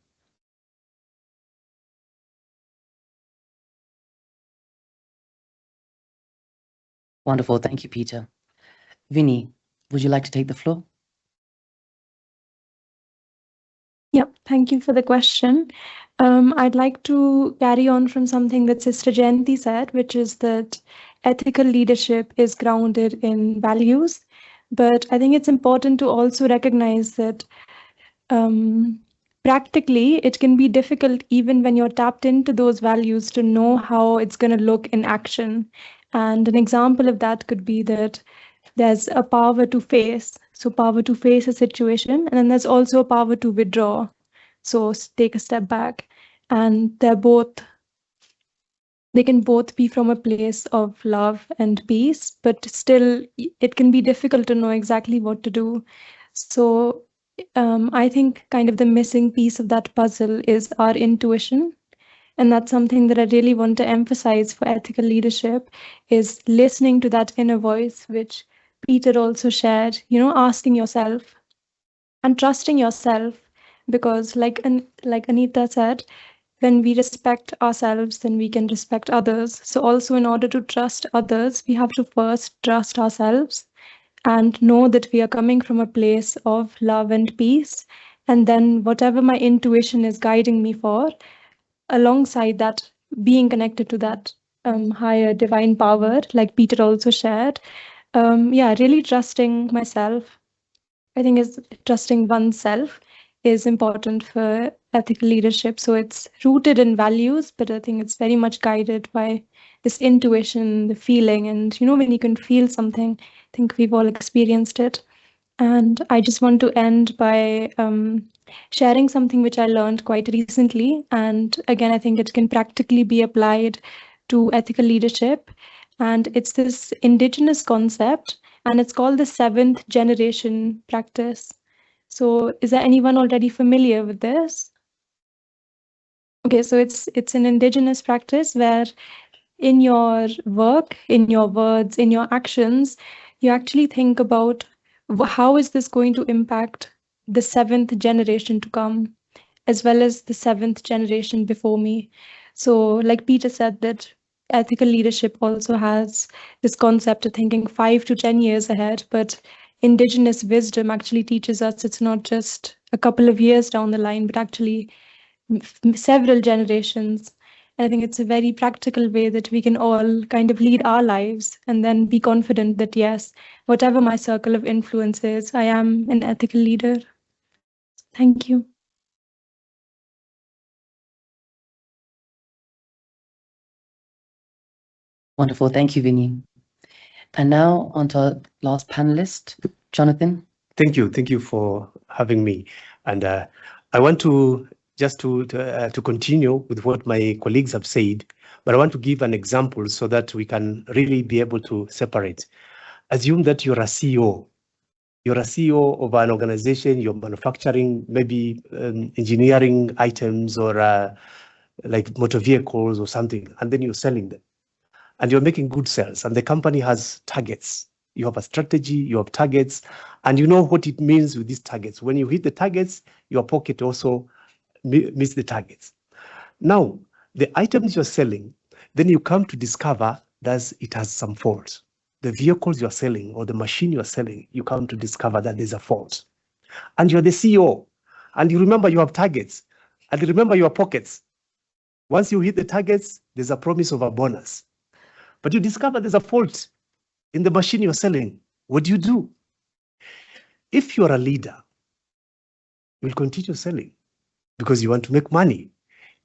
Wonderful. Thank you, Peter. Vini, would you like to take the floor? Yep, thank you for the question. I'd like to carry on from something that Sister Jayanti said, which is that ethical leadership is grounded in values. But I think it's important to also recognize that practically it can be difficult, even when you're tapped into those values, to know how it's going to look in action. And an example of that could be that there's a power to face. So power to face a situation, and then there's also a power to withdraw. So take a step back, and they're both they can both be from a place of love and peace, but still it can be difficult to know exactly what to do. So I think kind of the missing piece of that puzzle is our intuition. And that's something that I really want to emphasize for ethical leadership, is listening to that inner voice, which Peter also shared, asking yourself and trusting yourself, because like Anita said, when we respect ourselves, then we can respect others. So also, in order to trust others, we have to first trust ourselves and know that we are coming from a place of love and peace. And then whatever my intuition is guiding me for, alongside that, being connected to that higher divine power, like Peter also shared, really trusting myself. I think is trusting oneself is important for ethical leadership. So it's rooted in values, but I think it's very much guided by this intuition, the feeling, and when you can feel something, I think we've all experienced it. And I just want to end by sharing something which I learned quite recently. And again, I think it can practically be applied to ethical leadership. And it's this indigenous concept, and it's called the 7th generation practice. So is there anyone already familiar with this? Okay, so it's an indigenous practice where in your work, in your words, in your actions, you actually think about how is this going to impact the 7th generation to come, as well as the 7th generation before me. So like Peter said, that ethical leadership also has this concept of thinking 5 to 10 years ahead, but indigenous wisdom actually teaches us it's not just a couple of years down the line, but actually several generations. And I think it's a very practical way that we can all kind of lead our lives and then be confident that, yes, whatever my circle of influence is, I am an ethical leader. Thank you. Wonderful. Thank you, Vini. And now on to our last panelist, Jonathan. Thank you. Thank you for having me. And I want to just to continue with what my colleagues have said, but I want to give an example so that we can really be able to separate. Assume that you're a CEO. You're a CEO of an organization, you're manufacturing maybe engineering items or like motor vehicles or something, and then you're selling them. And you're making good sales, and the company has targets. You have a strategy, you have targets, and you know what it means with these targets. When you hit the targets, your pocket also meets the targets. Now, the items you're selling, then you come to discover that it has some faults. The vehicles you're selling or the machine you're selling, you come to discover that there's a fault. And you're the CEO, and you remember you have targets, and you remember your pockets. Once you hit the targets, there's a promise of a bonus. But you discover there's a fault in the machine you're selling. What do? If you're a leader, you'll continue selling because you want to make money.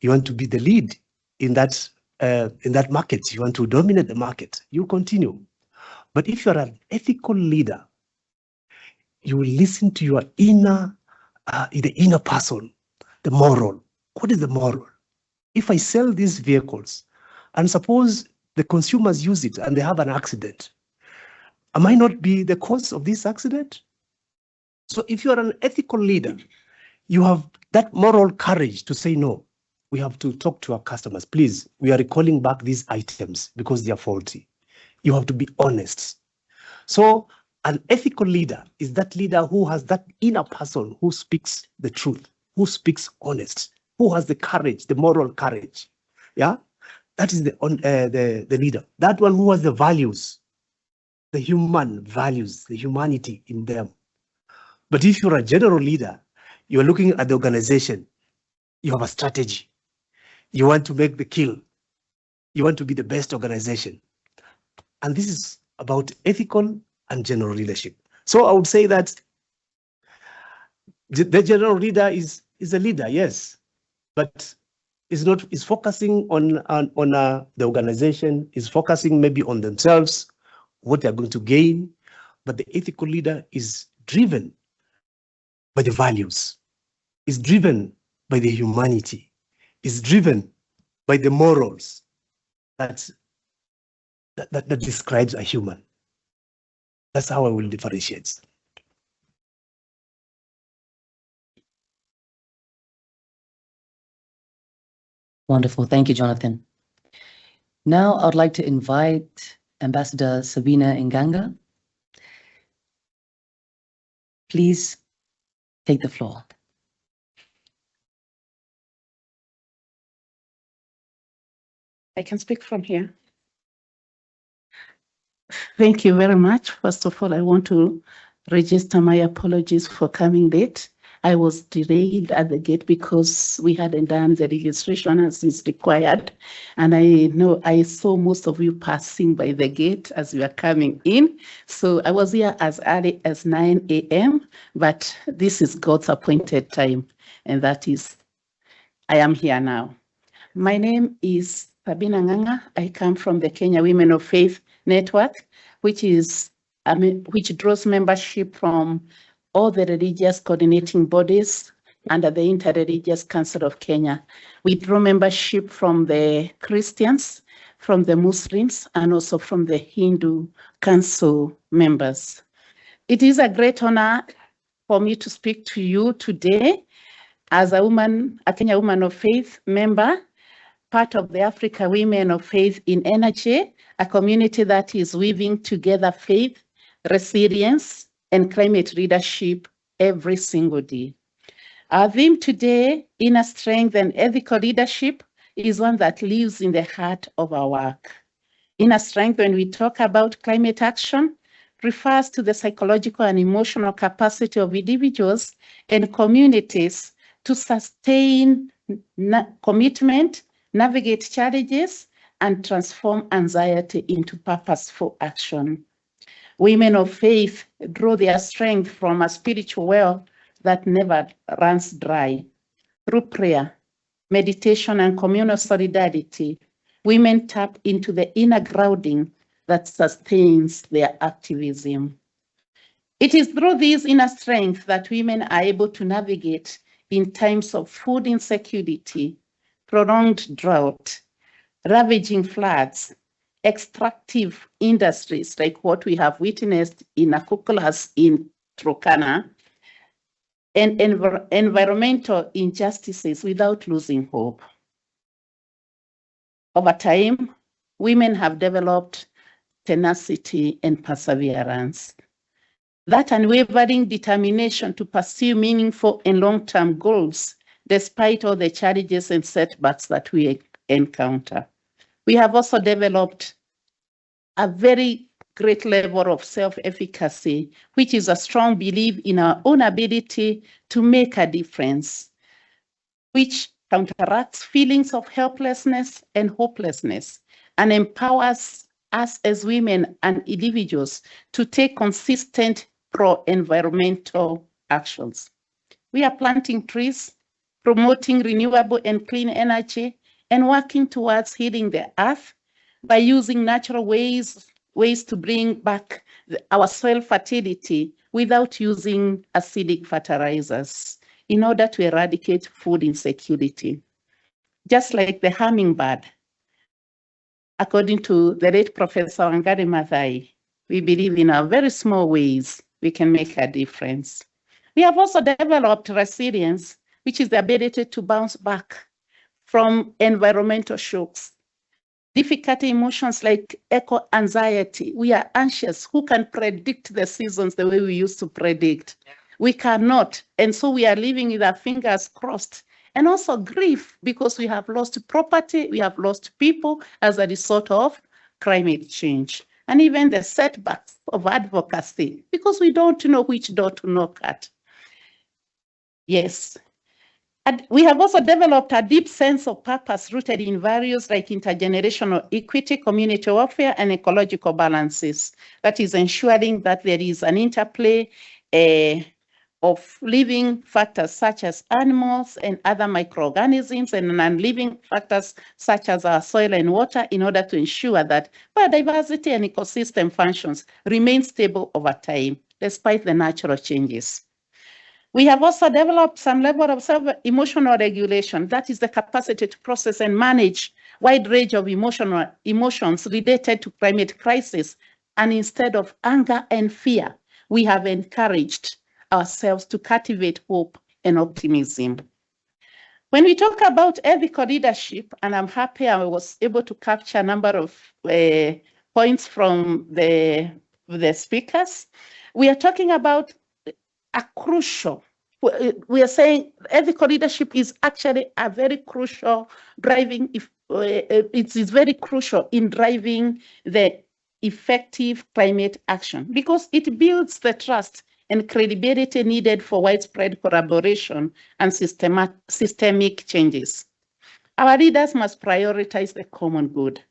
You want to be the lead in that market. You want to dominate the market. You continue. But if you're an ethical leader, you will listen to your inner person, the moral. What is the moral? If I sell these vehicles, and suppose the consumers use it and they have an accident, am I not be the cause of this accident? So if you are an ethical leader, you have that moral courage to say, no, we have to talk to our customers. Please, we are recalling back these items because they are faulty. You have to be honest. So an ethical leader is that leader who has that inner person who speaks the truth, who speaks honest, who has the courage, the moral courage. Yeah, that is the leader. That one who has the values, the human values, the humanity in them. But if you're a general leader, you're looking at the organization, you have a strategy, you want to make the kill, you want to be the best organization. And this is about ethical and general leadership. So I would say that the general leader is a leader, yes, but is focusing on the organization, is focusing maybe on themselves, what they're going to gain. But the ethical leader is driven by the values, is driven by the humanity, is driven by the morals. that describes a human. That's how I will differentiate. Wonderful. Thank you, Jonathan. Now I would like to invite Ambassador Sabina Nganga. Please take the floor. I can speak from here. Thank you very much. First of all, I want to register my apologies for coming late. I was delayed at the gate because we hadn't done the registration as is required. And I know I saw most of you passing by the gate as you are coming in. So I was here as early as 9 a.m., but this is God's appointed time. And that is, I am here now. My name is Sabina Nganga. I come from the Kenya Women of Faith Network, which draws membership from all the religious coordinating bodies under the Interreligious Council of Kenya. We draw membership from the Christians, from the Muslims, and also from the Hindu Council members. It is a great honor for me to speak to you today as a woman, a Kenya Woman of Faith member, part of the Africa Women of Faith in Energy, a community that is weaving together faith, resilience, and climate leadership every single day. Our theme today, inner strength and ethical leadership, is one that lives in the heart of our work. Inner strength, when we talk about climate action, refers to the psychological and emotional capacity of individuals and communities to sustain commitment, navigate challenges, and transform anxiety into purposeful action. Women of faith draw their strength from a spiritual well that never runs dry. Through prayer, meditation, and communal solidarity, women tap into the inner grounding that sustains their activism. It is through these inner strength that women are able to navigate in times of food insecurity, prolonged drought, ravaging floods, extractive industries like what we have witnessed in Akukulas in Turkana, and environmental injustices without losing hope. Over time, women have developed tenacity and perseverance. That unwavering determination to pursue meaningful and long-term goals, despite all the challenges and setbacks that we encounter. We have also developed a very great level of self-efficacy, which is a strong belief in our own ability to make a difference, which counteracts feelings of helplessness and hopelessness and empowers us as women and individuals to take consistent pro-environmental actions. We are planting trees, promoting renewable and clean energy, and working towards healing the earth by using natural ways to bring back our soil fertility without using acidic fertilizers in order to eradicate food insecurity. Just like the hummingbird, according to the late Professor Wangari Maathai, we believe in our very small ways we can make a difference. We have also developed resilience, which is the ability to bounce back from environmental shocks. Difficult emotions like eco-anxiety. We are anxious. Who can predict the seasons the way we used to predict? We cannot. And so we are living with our fingers crossed. And also grief, because we have lost property, we have lost people as a result of climate change. And even the setbacks of advocacy, because we don't know which door to knock at. Yes. And we have also developed a deep sense of purpose rooted in values like intergenerational equity, community welfare, and ecological balances. That is ensuring that there is an interplay of living factors such as animals and other microorganisms and non-living factors such as our soil and water in order to ensure that biodiversity and ecosystem functions remain stable over time despite the natural changes. We have also developed some level of emotional regulation. That is the capacity to process and manage wide range of emotions related to climate crisis. And instead of anger and fear, we have encouraged ourselves to cultivate hope and optimism. When we talk about ethical leadership, and I'm happy I was able to capture a number of points from the speakers, we are talking about a crucial, we are saying ethical leadership is actually a very crucial driving, it is very crucial in driving the effective climate action because it builds the trust and credibility needed for widespread collaboration and systemic changes. Our leaders must prioritize the common good.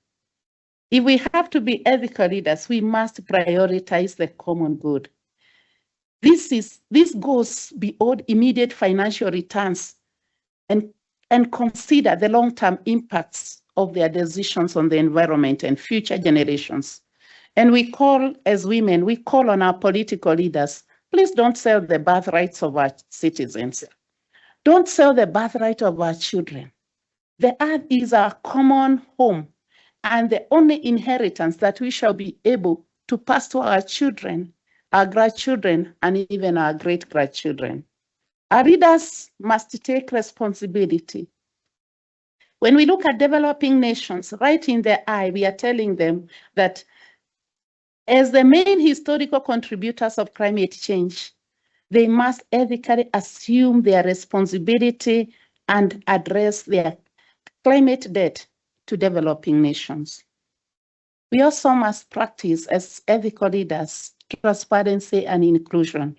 If we have to be ethical leaders, we must prioritize the common good. This goes beyond immediate financial returns and consider the long-term impacts of their decisions on the environment and future generations. And we call, as women, we call on our political leaders, please don't sell the birthrights of our citizens. Don't sell the birthright of our children. The earth is our common home and the only inheritance that we shall be able to pass to our children, our grandchildren, and even our great-grandchildren. Our leaders must take responsibility. When we look at developing nations, right in their eye, we are telling them that as the main historical contributors of climate change, they must ethically assume their responsibility and address their climate debt to developing nations. We also must practice as ethical leaders transparency and inclusion,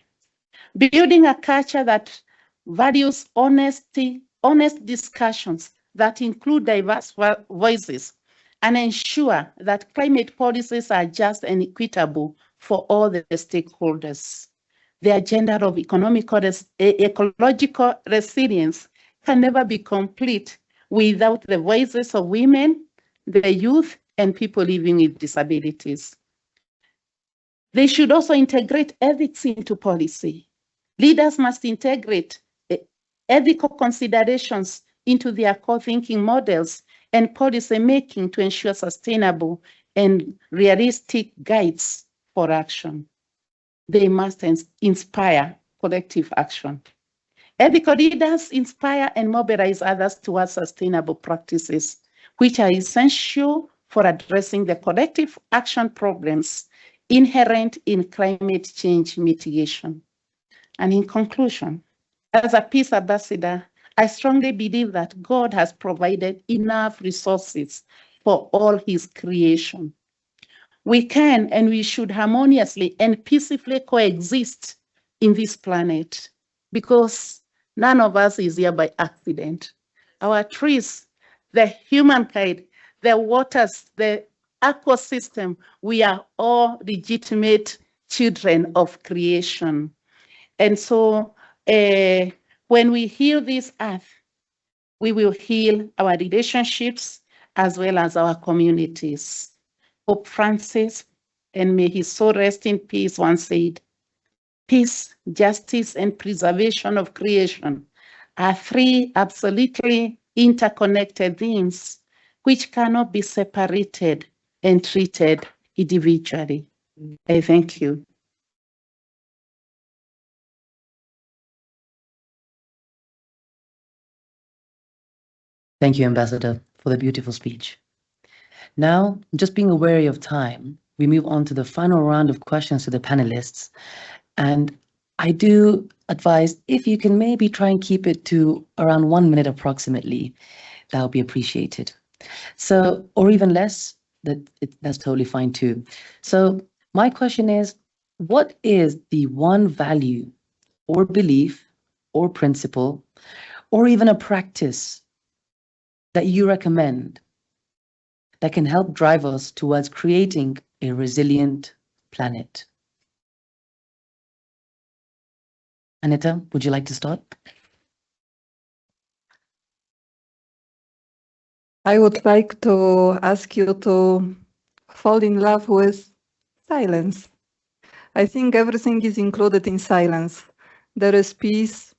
building a culture that values honesty, honest discussions that include diverse voices, and ensure that climate policies are just and equitable for all the stakeholders. The agenda of ecological resilience can never be complete without the voices of women, the youth, and people living with disabilities. They should also integrate ethics into policy. Leaders must integrate ethical considerations into their core thinking models and policy making to ensure sustainable and realistic guides for action. They must inspire collective action. Ethical leaders inspire and mobilize others towards sustainable practices, which are essential for addressing the collective action problems inherent in climate change mitigation. And in conclusion, as a peace ambassador, I strongly believe that God has provided enough resources for all his creation. We can and we should harmoniously and peacefully coexist in this planet because none of us is here by accident. Our trees, the humankind, the waters, the ecosystem, we are all legitimate children of creation. And so when we heal this earth, we will heal our relationships as well as our communities. Pope Francis, and may his soul rest in peace, once said, peace, justice, and preservation of creation are three absolutely interconnected things which cannot be separated and treated individually. I thank you. Thank you, Ambassador, for the beautiful speech. Now, just being wary of time, we move on to the final round of questions to the panelists. And I do advise if you can maybe try and keep it to around 1 minute approximately, that would be appreciated. So, or even less, that's totally fine too. So my question is, what is the one value or belief or principle or even a practice that you recommend that can help drive us towards creating a resilient planet? Anita, would you like to start? I would like to ask you to fall in love with silence. I think everything is included in silence. There is peace,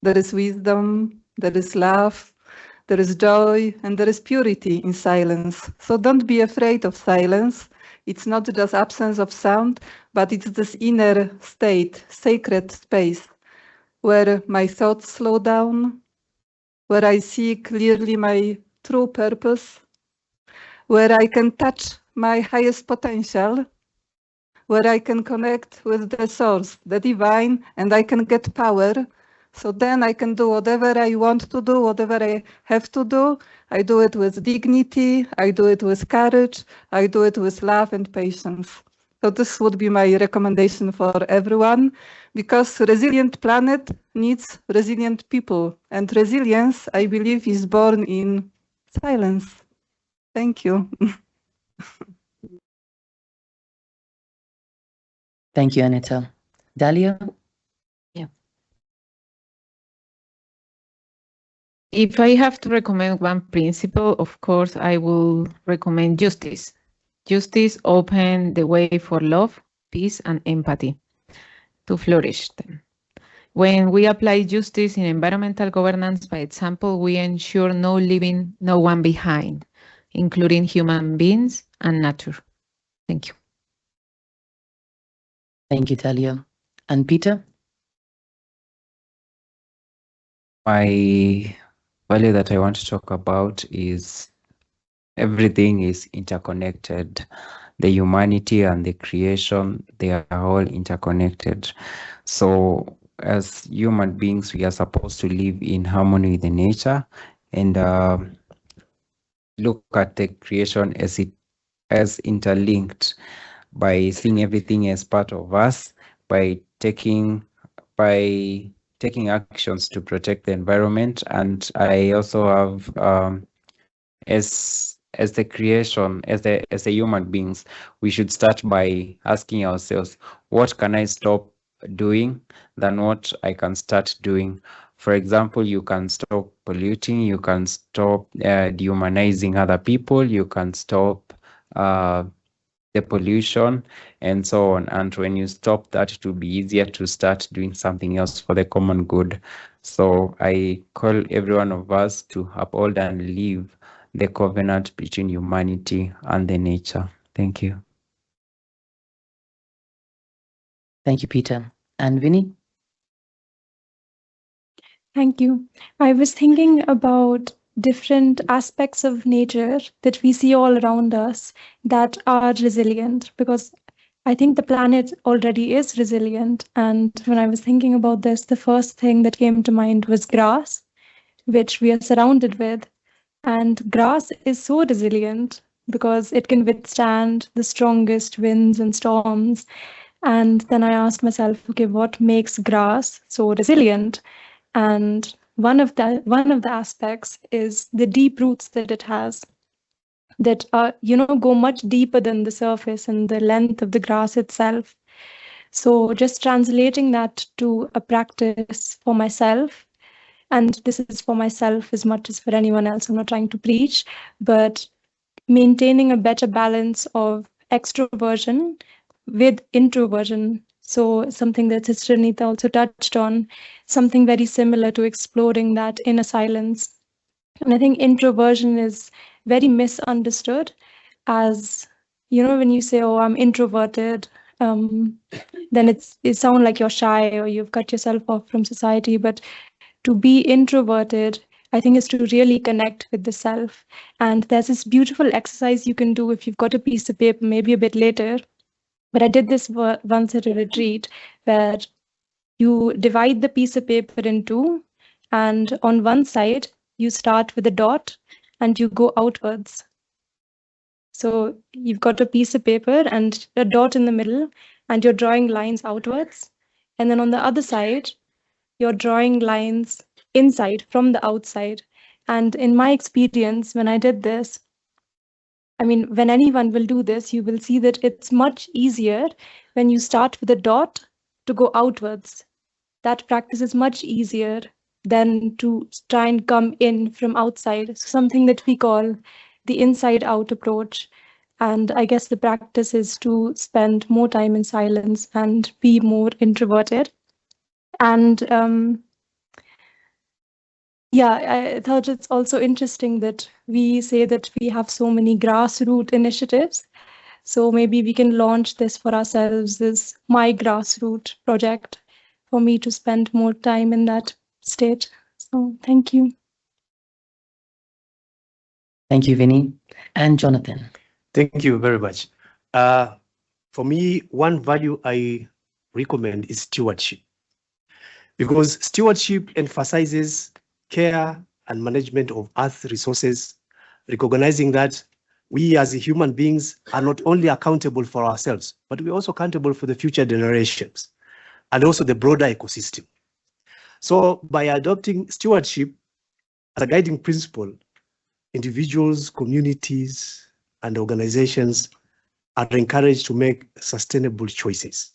there is wisdom, there is love, there is joy, and there is purity in silence. So don't be afraid of silence. It's not just absence of sound, but it's this inner state, sacred space, where my thoughts slow down, where I see clearly my true purpose, where I can touch my highest potential, where I can connect with the source, the divine, and I can get power. So then I can do whatever I want to do, whatever I have to do. I do it with dignity, I do it with courage, I do it with love and patience. So this would be my recommendation for everyone, because resilient planet needs resilient people. And resilience, I believe, is born in silence. Thank you. Thank you, Anita. Dalia? If I have to recommend one principle, of course, I will recommend justice. Justice opens the way for love, peace, and empathy to flourish. When we apply justice in environmental governance, by example, we ensure no leaving no one behind, including human beings and nature. Thank you. Thank you, Talia. And Peter? My value that I want to talk about is everything is interconnected. The humanity and the creation, they are all interconnected. So as human beings, we are supposed to live in harmony with the nature and look at the creation as interlinked, by seeing everything as part of us, by taking actions to protect the environment. And I also have as the creation, as the human beings, we should start by asking ourselves, what can I stop doing than what I can start doing? For example, you can stop polluting, you can stop dehumanizing other people, you can stop the pollution and so on. And when you stop that, it will be easier to start doing something else for the common good. So I call every one of us to uphold and live the covenant between humanity and the nature. Thank you. Thank you, Peter. And Vini? Thank you. I was thinking about different aspects of nature that we see all around us that are resilient, because I think the planet already is resilient. And when I was thinking about this, the first thing that came to mind was grass, which we are surrounded with. And grass is so resilient because it can withstand the strongest winds and storms. And then I asked myself, okay, what makes grass so resilient? And one of the aspects is the deep roots that it has, that go much deeper than the surface and the length of the grass itself. So just translating that to a practice for myself, and this is for myself as much as for anyone else, I'm not trying to preach, but maintaining a better balance of extroversion with introversion. So something that Sister Anita also touched on, something very similar to exploring that inner silence. And I think introversion is very misunderstood as, when you say, oh, I'm introverted, then it sounds like you're shy or you've cut yourself off from society. But to be introverted, I think, is to really connect with the self. And there's this beautiful exercise you can do if you've got a piece of paper, maybe a bit later. But I did this once at a retreat where you divide the piece of paper in two, and on one side, you start with a dot and you go outwards. So you've got a piece of paper and a dot in the middle, and you're drawing lines outwards. And then on the other side, you're drawing lines inside from the outside. And in my experience, when I did this, when anyone will do this, you will see that it's much easier when you start with a dot to go outwards. That practice is much easier than to try and come in from outside. So something that we call the inside out approach. And I guess the practice is to spend more time in silence and be more introverted. And Yeah, I thought it's also interesting that we say that we have so many grassroots initiatives. So maybe we can launch this for ourselves as my grassroots project for me to spend more time in that state. So thank you. Thank you, Vini. And Jonathan. Thank you very much. For me, one value I recommend is stewardship, because stewardship emphasizes care and management of Earth resources, recognizing that we as human beings are not only accountable for ourselves, but we're also accountable for the future generations and also the broader ecosystem. So by adopting stewardship as a guiding principle, individuals, communities, and organizations are encouraged to make sustainable choices,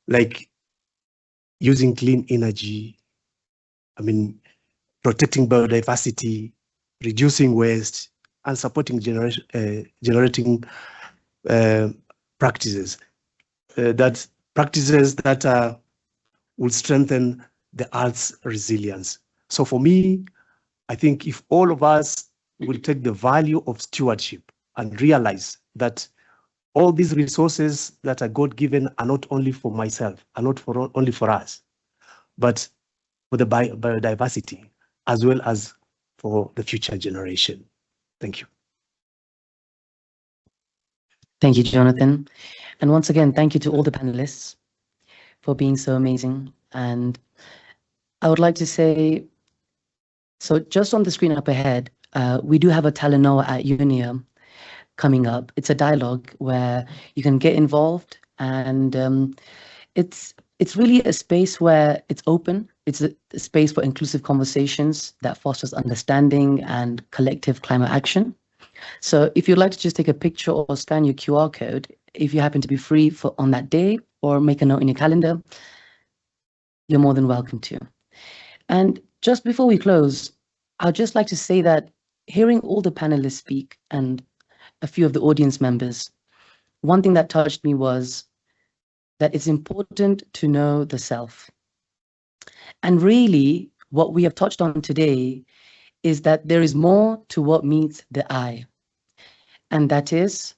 like using clean energy, protecting biodiversity, reducing waste, and supporting generating practices that will strengthen the Earth's resilience. So for me, I think if all of us will take the value of stewardship and realize that all these resources that are God-given are not only for myself, are not only for us, but for the biodiversity, as well as for the future generation. Thank you. Thank you, Jonathan. And once again, thank you to all the panelists for being so amazing. And I would like to say, so just on the screen up ahead, we do have a Talanoa at UNEA coming up. It's a dialogue where you can get involved, and it's really a space where it's open. It's a space for inclusive conversations that fosters understanding and collective climate action. So if you'd like to just take a picture or scan your QR code, if you happen to be free on that day, or make a note in your calendar, you're more than welcome to. And just before we close, I'd just like to say that hearing all the panelists speak and a few of the audience members, one thing that touched me was that it's important to know the self. And really, what we have touched on today is that there is more to what meets the eye, and that is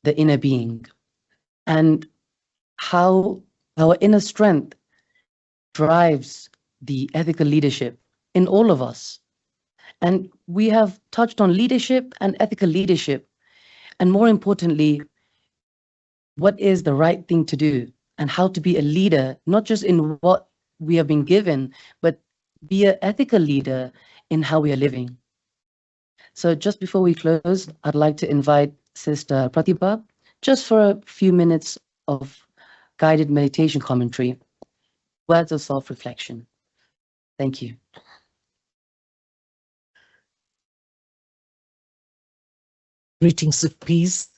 the inner being, and how our inner strength drives the ethical leadership in all of us. And we have touched on leadership and ethical leadership, and more importantly, what is the right thing to do and how to be a leader, not just in what we have been given, but be an ethical leader in how we are living. So just before we close, I'd like to invite Sister Pratibha just for a few minutes of guided meditation commentary, words of self-reflection. Thank you. Greetings of peace.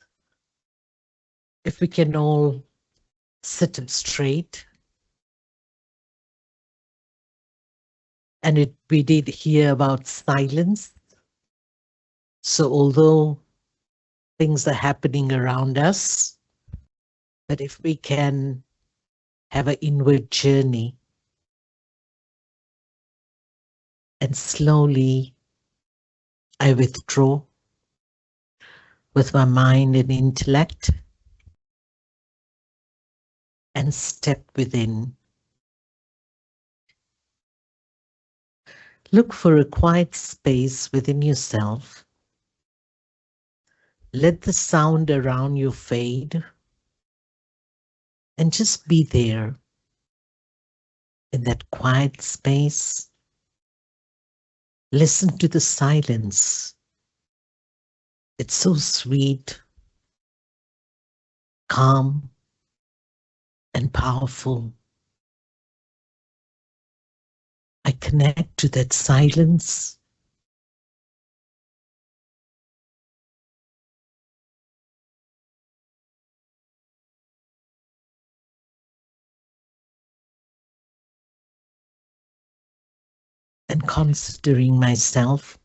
If we can all sit up straight. And we did hear about silence. So although things are happening around us, but if we can have an inward journey and slowly I withdraw with my mind and intellect and step within. Look for a quiet space within yourself. Let the sound around you fade and just be there in that quiet space. Listen to the silence. It's so sweet, calm, and powerful. I connect to that silence. And considering myself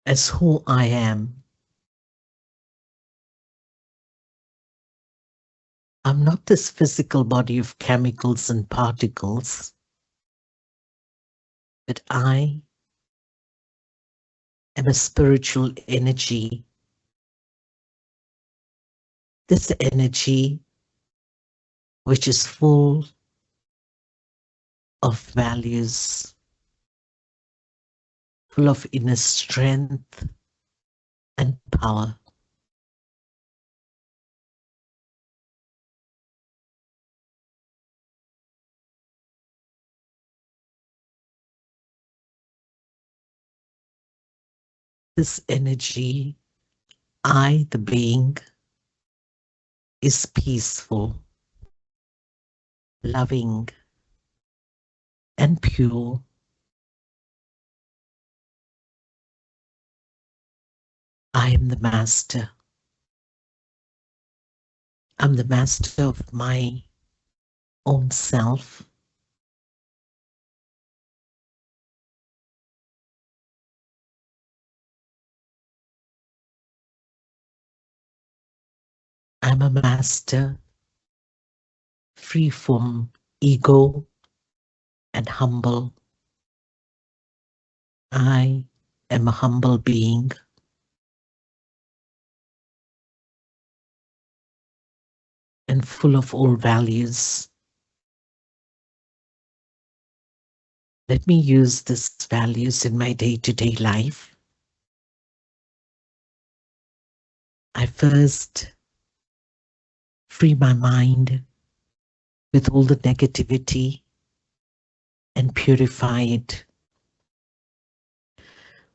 as who I am. I'm not this physical body of chemicals and particles. but I am a spiritual energy. This energy which is full of values, full of inner strength and power. This energy, I, the being, is peaceful, loving, and pure. I am the master. I'm the master of my own self. I'm a master free from ego and humble. I am a humble being. And full of all values. Let me use these values in my day-to-day life. I first free my mind with all the negativity and purify it.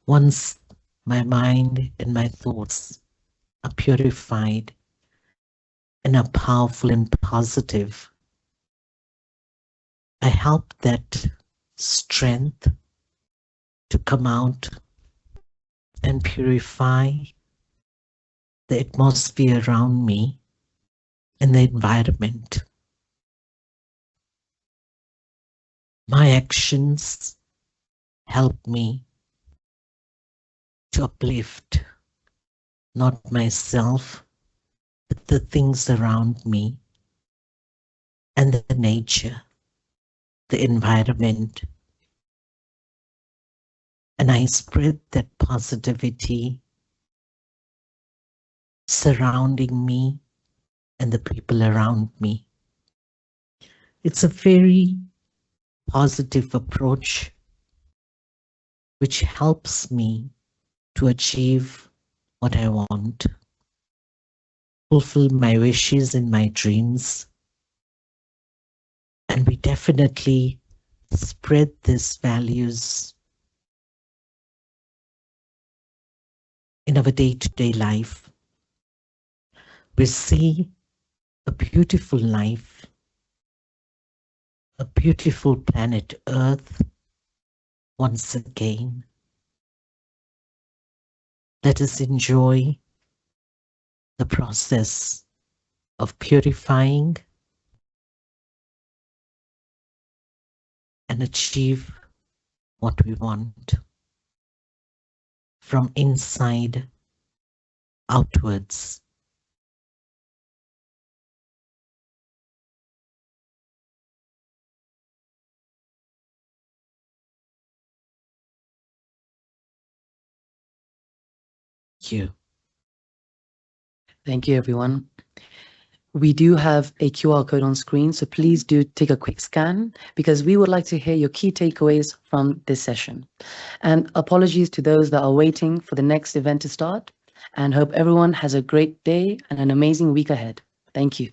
Once my mind and my thoughts are purified and are powerful and positive, I help that strength to come out and purify the atmosphere around me and the environment. My actions help me to uplift not myself, but the things around me and the nature, the environment. And I spread that positivity surrounding me and the people around me. It's a very positive approach which helps me to achieve what I want, fulfill my wishes and my dreams. And we definitely spread these values in our day-to-day life. We see a beautiful life, a beautiful planet Earth once again. Let us enjoy the process of purifying and achieve what we want from inside outwards. Thank you. Thank you, everyone. We do have a QR code on screen, so please do take a quick scan because we would like to hear your key takeaways from this session. And apologies to those that are waiting for the next event to start, and hope everyone has a great day and an amazing week ahead. Thank you.